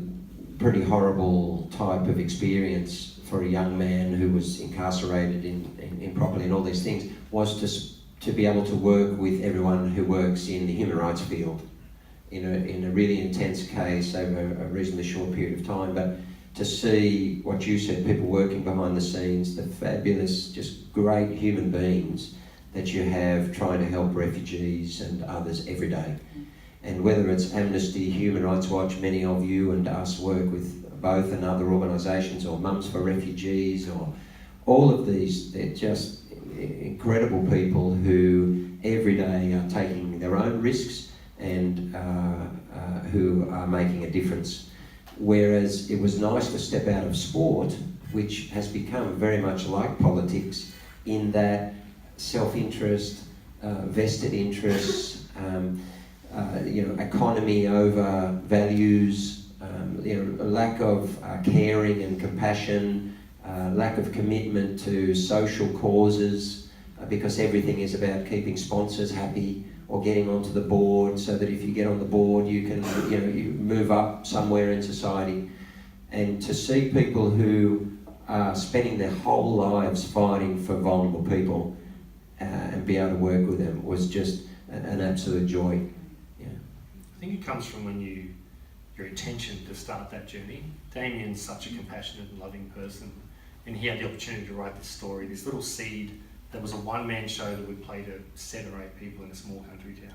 pretty horrible type of experience for a young man who was incarcerated improperly and all these things was to be able to work with everyone who works in the human rights field in a really intense case over a reasonably short period of time. But to see what you said, people working behind the scenes, the fabulous, just great human beings that you have trying to help refugees and others every day. And whether it's Amnesty, Human Rights Watch, many of you and us work with both and other organisations, or Mums for Refugees, or all of these, they're just incredible people who every day are taking their own risks and who are making a difference. Whereas it was nice to step out of sport, which has become very much like politics, in that self-interest, vested interests, economy over values, a lack of caring and compassion, lack of commitment to social causes, because everything is about keeping sponsors happy or getting onto the board, so that if you get on the board you can you move up somewhere in society. And to see people who are spending their whole lives fighting for vulnerable people and be able to work with them was just an absolute joy. Yeah. I think it comes from your intention to start that journey. Damien's such a compassionate and loving person, and he had the opportunity to write this story, this little seed that was a one-man show that would play to 7 or 8 people in a small country town,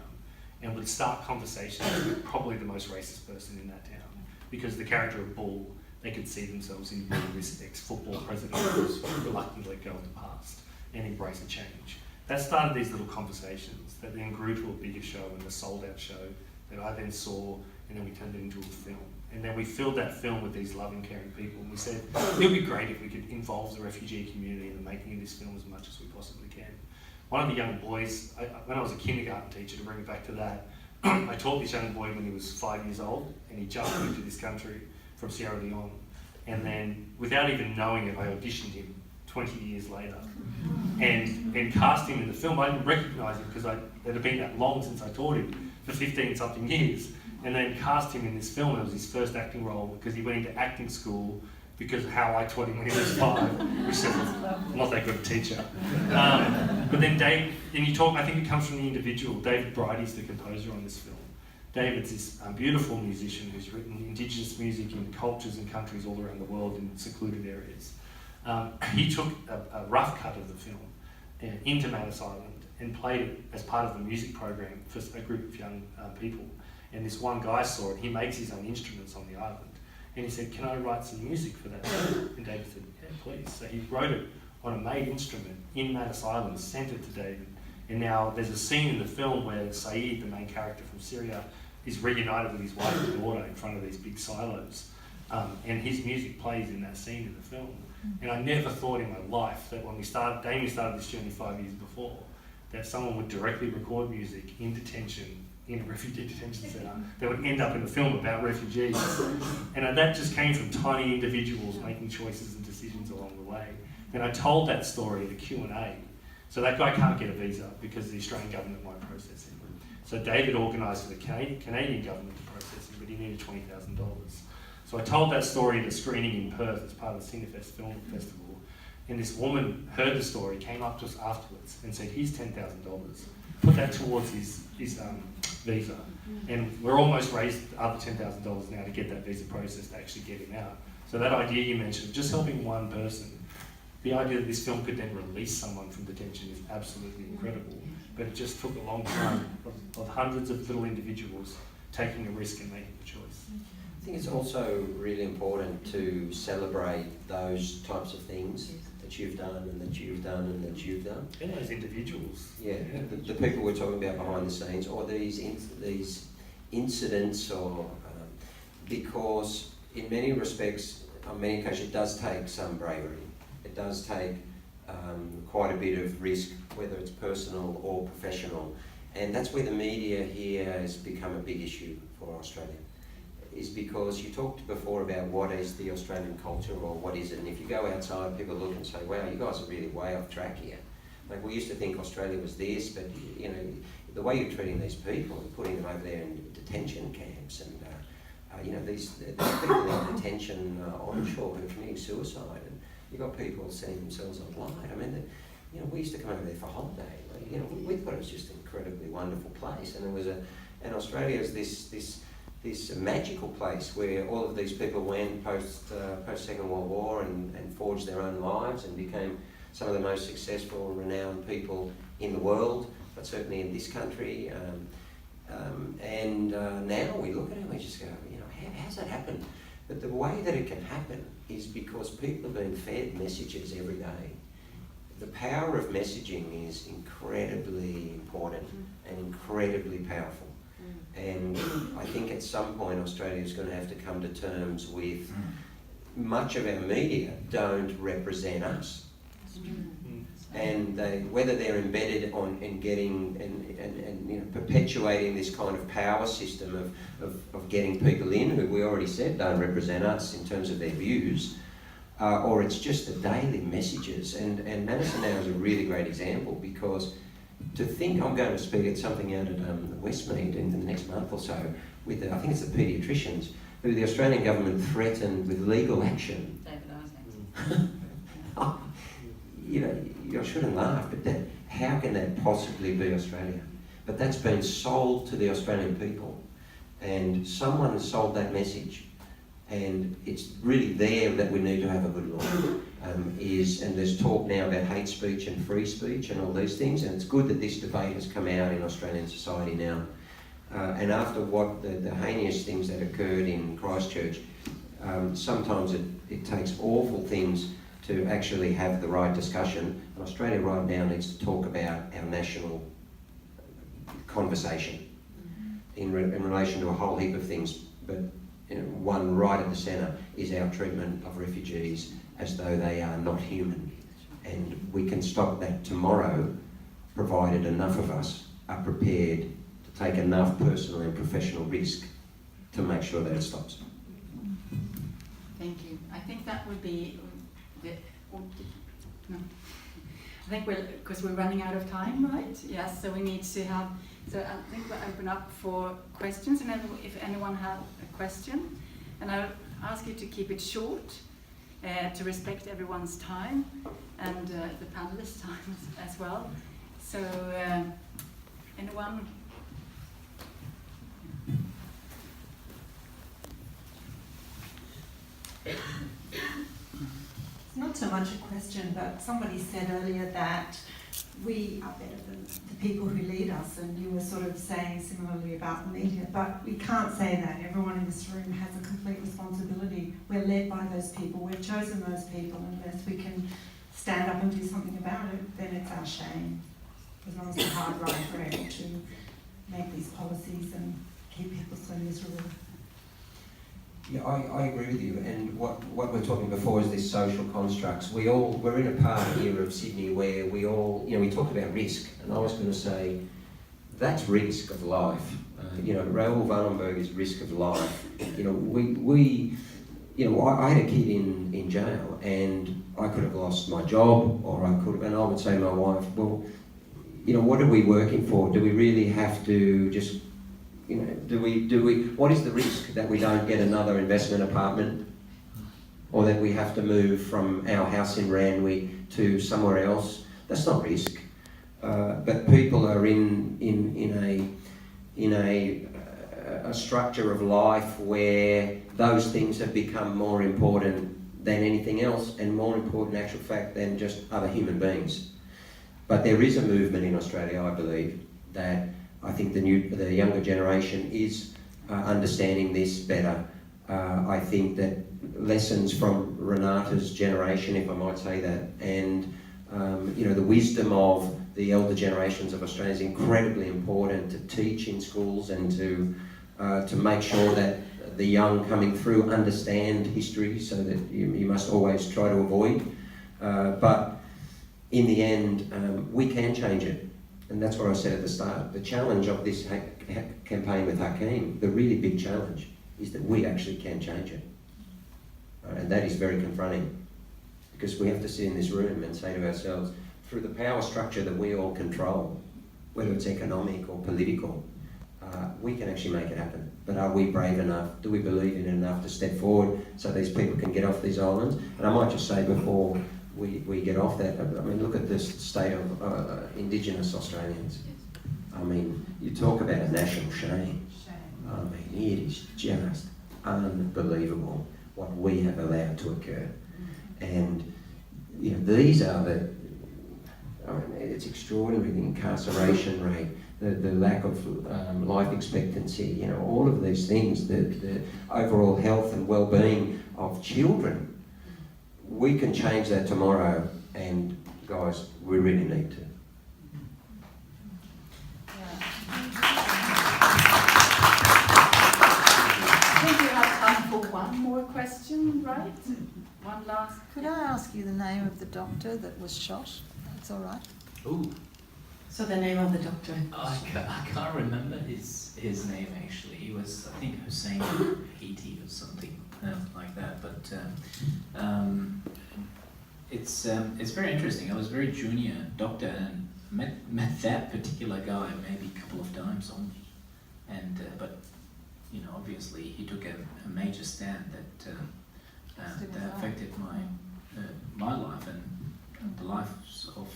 and would start conversations with probably the most racist person in that town, because the character of Bull, they could see themselves in Bull, this ex-football president who was reluctant to let go of the past and embrace a change. That started these little conversations that then grew to a bigger show, and the sold-out show that I then saw, and then we turned it into a film. And then we filled that film with these loving, caring people, and we said, it would be great if we could involve the refugee community in the making of this film as much as we possibly can. One of the young boys, when I was a kindergarten teacher, to bring it back to that, I taught this young boy when he was 5 years old, and he just moved to this country from Sierra Leone. And then, without even knowing it, I auditioned him 20 years later and cast him in the film. I didn't recognise him because it had been that long since I taught him, for 15-something years. And then cast him in this film. It was his first acting role because he went into acting school because of how I taught him when he was 5, which was not that good a teacher. But then Dave, and you talk, I think it comes from the individual. David Bridie's the composer on this film. David's this beautiful musician who's written Indigenous music in cultures and countries all around the world in secluded areas. He took a rough cut of the film into Manus Island and played it as part of the music program for a group of young people. And this one guy saw it. He makes his own instruments on the island. And he said, can I write some music for that? And David said, yeah, please. So he wrote it on a made instrument in Manus Island, sent it to David. And now there's a scene in the film where Saeed, the main character from Syria, is reunited with his wife and daughter in front of these big silos. And his music plays in that scene in the film. And I never thought in my life that when Damien started this journey 5 years before, that someone would directly record music in detention, in a refugee detention centre, that would end up in a film about refugees. And that just came from tiny individuals making choices and decisions along the way. And I told that story at a Q&A. So that guy can't get a visa because the Australian government won't process him. So David organised for the Canadian government to process him, but he needed $20,000. So I told that story at a screening in Perth as part of the Cinefest Film Festival. And this woman heard the story, came up to us afterwards and said, here's $10,000. Put that towards his visa. And we're almost raised the other $10,000 now to get that visa process to actually get him out. So that idea you mentioned, just helping one person, the idea that this film could then release someone from detention is absolutely incredible. But it just took a long time of hundreds of little individuals taking a risk and making a choice. I think it's also really important to celebrate those types of things that you've done and that you've done and that you've done. And those individuals. Yeah, the people we're talking about behind the scenes, or these incidents, or because in many respects, on many occasions, it does take some bravery. It does take quite a bit of risk, whether it's personal or professional. And that's where the media here has become a big issue for Australia. is because you talked before about what is the Australian culture or what is it, and if you go outside, people look and say, wow, you guys are really way off track here. Like, we used to think Australia was this, but you know, the way you're treating these people and putting them over there in detention camps, and you know, these people in detention onshore who are committing suicide, and you've got people setting themselves on light. I mean, you know, we used to come over there for holiday. Like, you know, we thought it was just an incredibly wonderful place, and it was and Australia is this magical place where all of these people went post Second World War and forged their own lives and became some of the most successful, renowned people in the world, but certainly in this country. Now we look at it and we just go, you know, how's that happen? But the way that it can happen is because people are being fed messages every day. The power of messaging is incredibly important and incredibly powerful. And I think at some point Australia is going to have to come to terms with much of our media don't represent us. And whether they're embedded in getting and you know, perpetuating this kind of power system of getting people in who we already said don't represent us in terms of their views, or it's just the daily messages. And Madison now is a really great example, because to think I'm going to speak at something out at Westmead in the next month or so with I think it's the paediatricians, who the Australian government threatened with legal action. David Isaac. You know, I shouldn't laugh, but how can that possibly be Australia? But that's been sold to the Australian people, and someone has sold that message, and it's really there that we need to have a good look. And there's talk now about hate speech and free speech and all these things, and it's good that this debate has come out in Australian society now. And after what the heinous things that occurred in Christchurch, sometimes it takes awful things to actually have the right discussion. And Australia right now needs to talk about our national conversation in relation to a whole heap of things. But you know, one right at the centre is our treatment of refugees as though they are not human. And we can stop that tomorrow, provided enough of us are prepared to take enough personal and professional risk to make sure that it stops. Thank you. I think that would be no. I think because we're running out of time, right? Yes, so we need to have, so I think we'll open up for questions, and if anyone has a question, and I'll ask you to keep it short, to respect everyone's time, and the panelists' time as well. So, anyone? Not so much a question, but somebody said earlier that we are better than the people who lead us, and you were sort of saying similarly about the media, but we can't say that. Everyone in this room has a complete responsibility. We're led by those people, we've chosen those people, and unless we can stand up and do something about it, then it's our shame. As long as it's hard right for able to make these policies and keep people so miserable. Yeah, I agree with you, and what we're talking before is this social constructs. We're in a part here of Sydney where we all, you know, we talk about risk, and I was going to say that's risk of life. You know, Raoul Wallenberg is risk of life. You know, I had a kid in jail, and I could have lost my job, or I could have, and I would say to my wife, well, you know, what are we working for? Do we really have to just, you know, do we, what is the risk that we don't get another investment apartment, or that we have to move from our house in Randwick to somewhere else? That's not risk. But people are in a structure of life where those things have become more important than anything else, and more important in actual fact than just other human beings. But there is a movement in Australia, I believe, that I think the younger generation is understanding this better. I think that lessons from Renata's generation, if I might say that, and you know, the wisdom of the elder generations of Australia is incredibly important to teach in schools, and to make sure that the young coming through understand history, so that you must always try to avoid. But in the end, we can change it. And that's what I said at the start. The challenge of this campaign with Hakeem, the really big challenge, is that we actually can change it. And that is very confronting, because we have to sit in this room and say to ourselves, through the power structure that we all control, whether it's economic or political, we can actually make it happen. But are we brave enough? Do we believe in it enough to step forward so these people can get off these islands? And I might just say before we get off that, I mean, look at the state of Indigenous Australians. I mean, you talk about a national shame. I mean, it is just unbelievable what we have allowed to occur. And, you know, these are the, I mean, it's extraordinary, the incarceration rate, the lack of life expectancy, you know, all of these things, the overall health and well-being of children. We can change that tomorrow, and guys, we really need to. I think we have time for one more question, right? One last. Could I ask you the name of the doctor that was shot? That's all right. Ooh. So the name of the doctor? I can't remember his name actually. He was, I think, Hussein Haiti or something like that. But it's very interesting. I was a very junior doctor and met that particular guy maybe a couple of times only. And but you know, obviously he took a major stand that affected my life and the lives of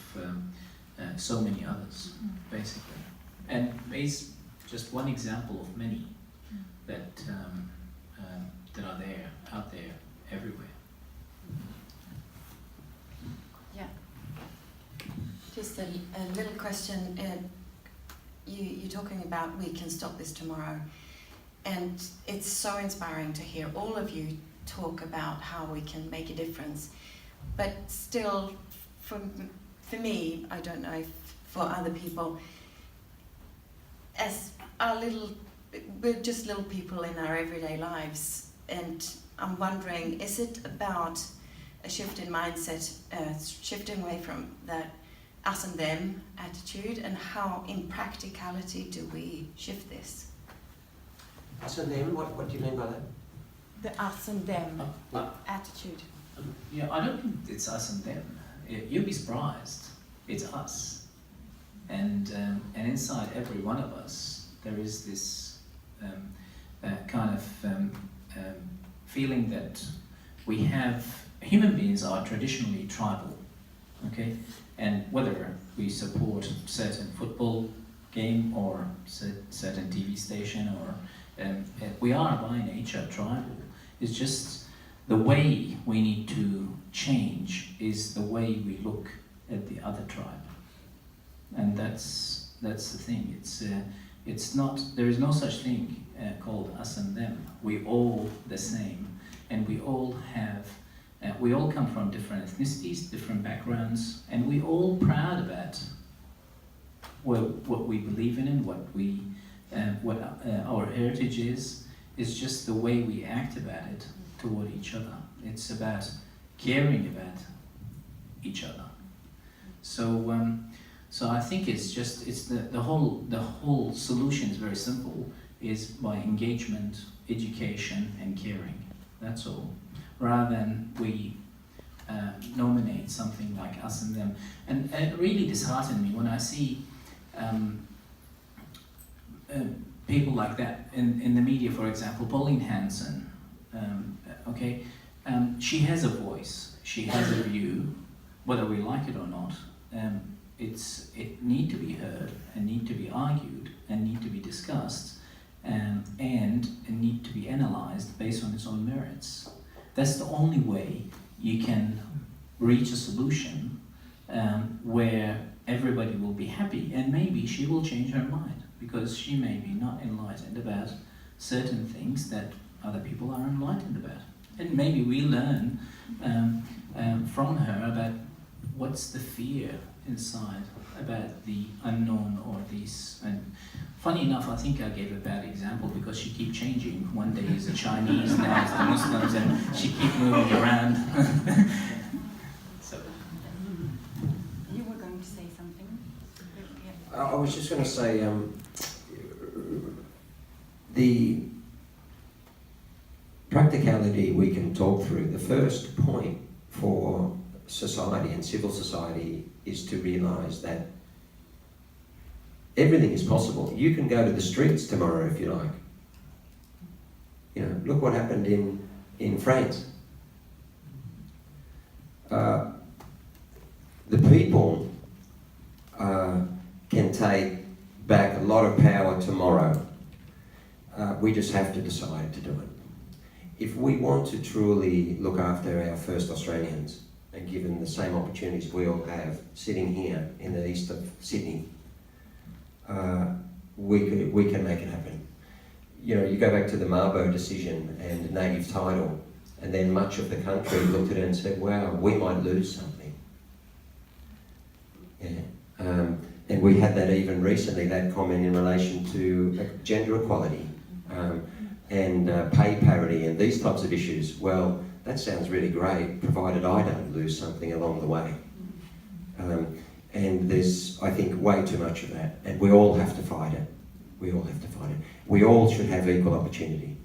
so many others, basically. And he's just one example of many that that are there, out there, everywhere. Yeah. Just a little question. You're talking about we can stop this tomorrow, and it's so inspiring to hear all of you talk about how we can make a difference. But still, for me, I don't know if for other people, as we're just little people in our everyday lives, and I'm wondering, is it about a shift in mindset, shifting away from that us and them attitude, and how in practicality do we shift this? Us and them, what do you mean by that? The us and them attitude. Yeah, I don't think it's us and them. You'll be surprised. It's us, and inside every one of us there is this kind of feeling that we have. Human beings are traditionally tribal, okay, and whether we support certain football game or certain TV station or we are by nature tribal. It's just the way we need to change is the way we look at the other tribe, and that's the thing. It's not, there is no such thing called us and them. We all the same, and we all have. We all come from different ethnicities, different backgrounds, and we all proud about what we believe in and what our heritage is. It's just the way we act about it toward each other. It's about caring about each other. So I think it's the whole solution is very simple. Is by engagement, education, and caring. That's all. Rather than we nominate something like us and them. And it really disheartened me when I see people like that in the media, for example, Pauline Hanson, she has a voice, she has a view, whether we like it or not. It need to be heard and need to be argued and need to be discussed and need to be analysed based on its own merits. That's the only way you can reach a solution where everybody will be happy, and maybe she will change her mind because she may be not enlightened about certain things that other people are enlightened about. And maybe we learn from her about what's the fear inside about the unknown or these. And funny enough, I think I gave a bad example because she keeps changing. One day is the Chinese, now it's the Muslims, and she keeps moving around. So. You were going to say something? I was just going to say practicality we can talk through. The first point for society and civil society is to realise that everything is possible. You can go to the streets tomorrow if you like. You know, look what happened in France. The people can take back a lot of power tomorrow. We just have to decide to do it. If we want to truly look after our first Australians and give them the same opportunities we all have sitting here in the east of Sydney, we can make it happen. You know, you go back to the Mabo decision and native title, and then much of the country looked at it and said, wow, we might lose something. Yeah. And we had that even recently, that comment in relation to gender equality and pay parity and these types of issues. Well, that sounds really great, provided I don't lose something along the way. And there's, I think, way too much of that, and we all have to fight it. We all have to fight it. We all should have equal opportunity.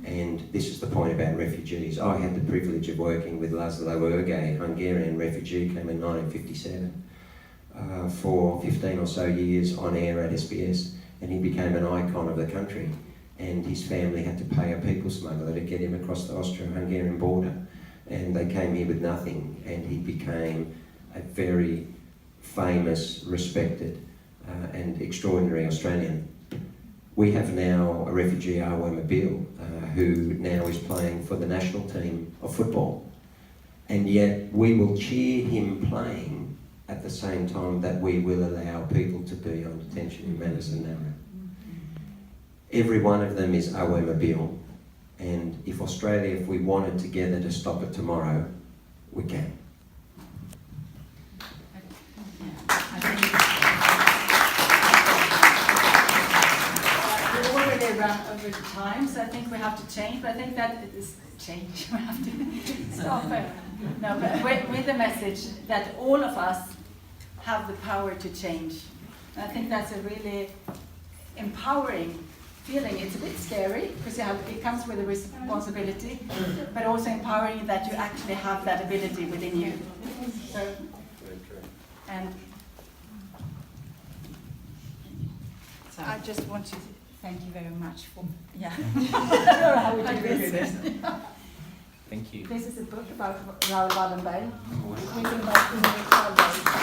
And this is the point about refugees. I had the privilege of working with Laszlo Ergay, Hungarian refugee, came in 1957, for 15 or so years on air at SBS, and he became an icon of the country. And his family had to pay a people smuggler to get him across the Austro-Hungarian border. And they came here with nothing, and he became a very famous, respected, and extraordinary Australian. We have now a refugee, Raoul Wallenberg, who now is playing for the national team of football. And yet we will cheer him playing at the same time that we will allow people to be on detention in Manus and Narra. Every one of them is Raoul Wallenberg, and if Australia, if we wanted together to stop it tomorrow, we can. We've already run over time, so I think we have to change, but I think that it is change. We have to stop it. No, but with the message that all of us have the power to change. And I think that's a really empowering feeling. It's a bit scary because it comes with a responsibility, but also empowering that you actually have that ability within you. So, and so I just want to thank you very much for I don't know how we can do this. Thank you. This is a book about Raoul Wallenberg, written by Ingrid Carlberg.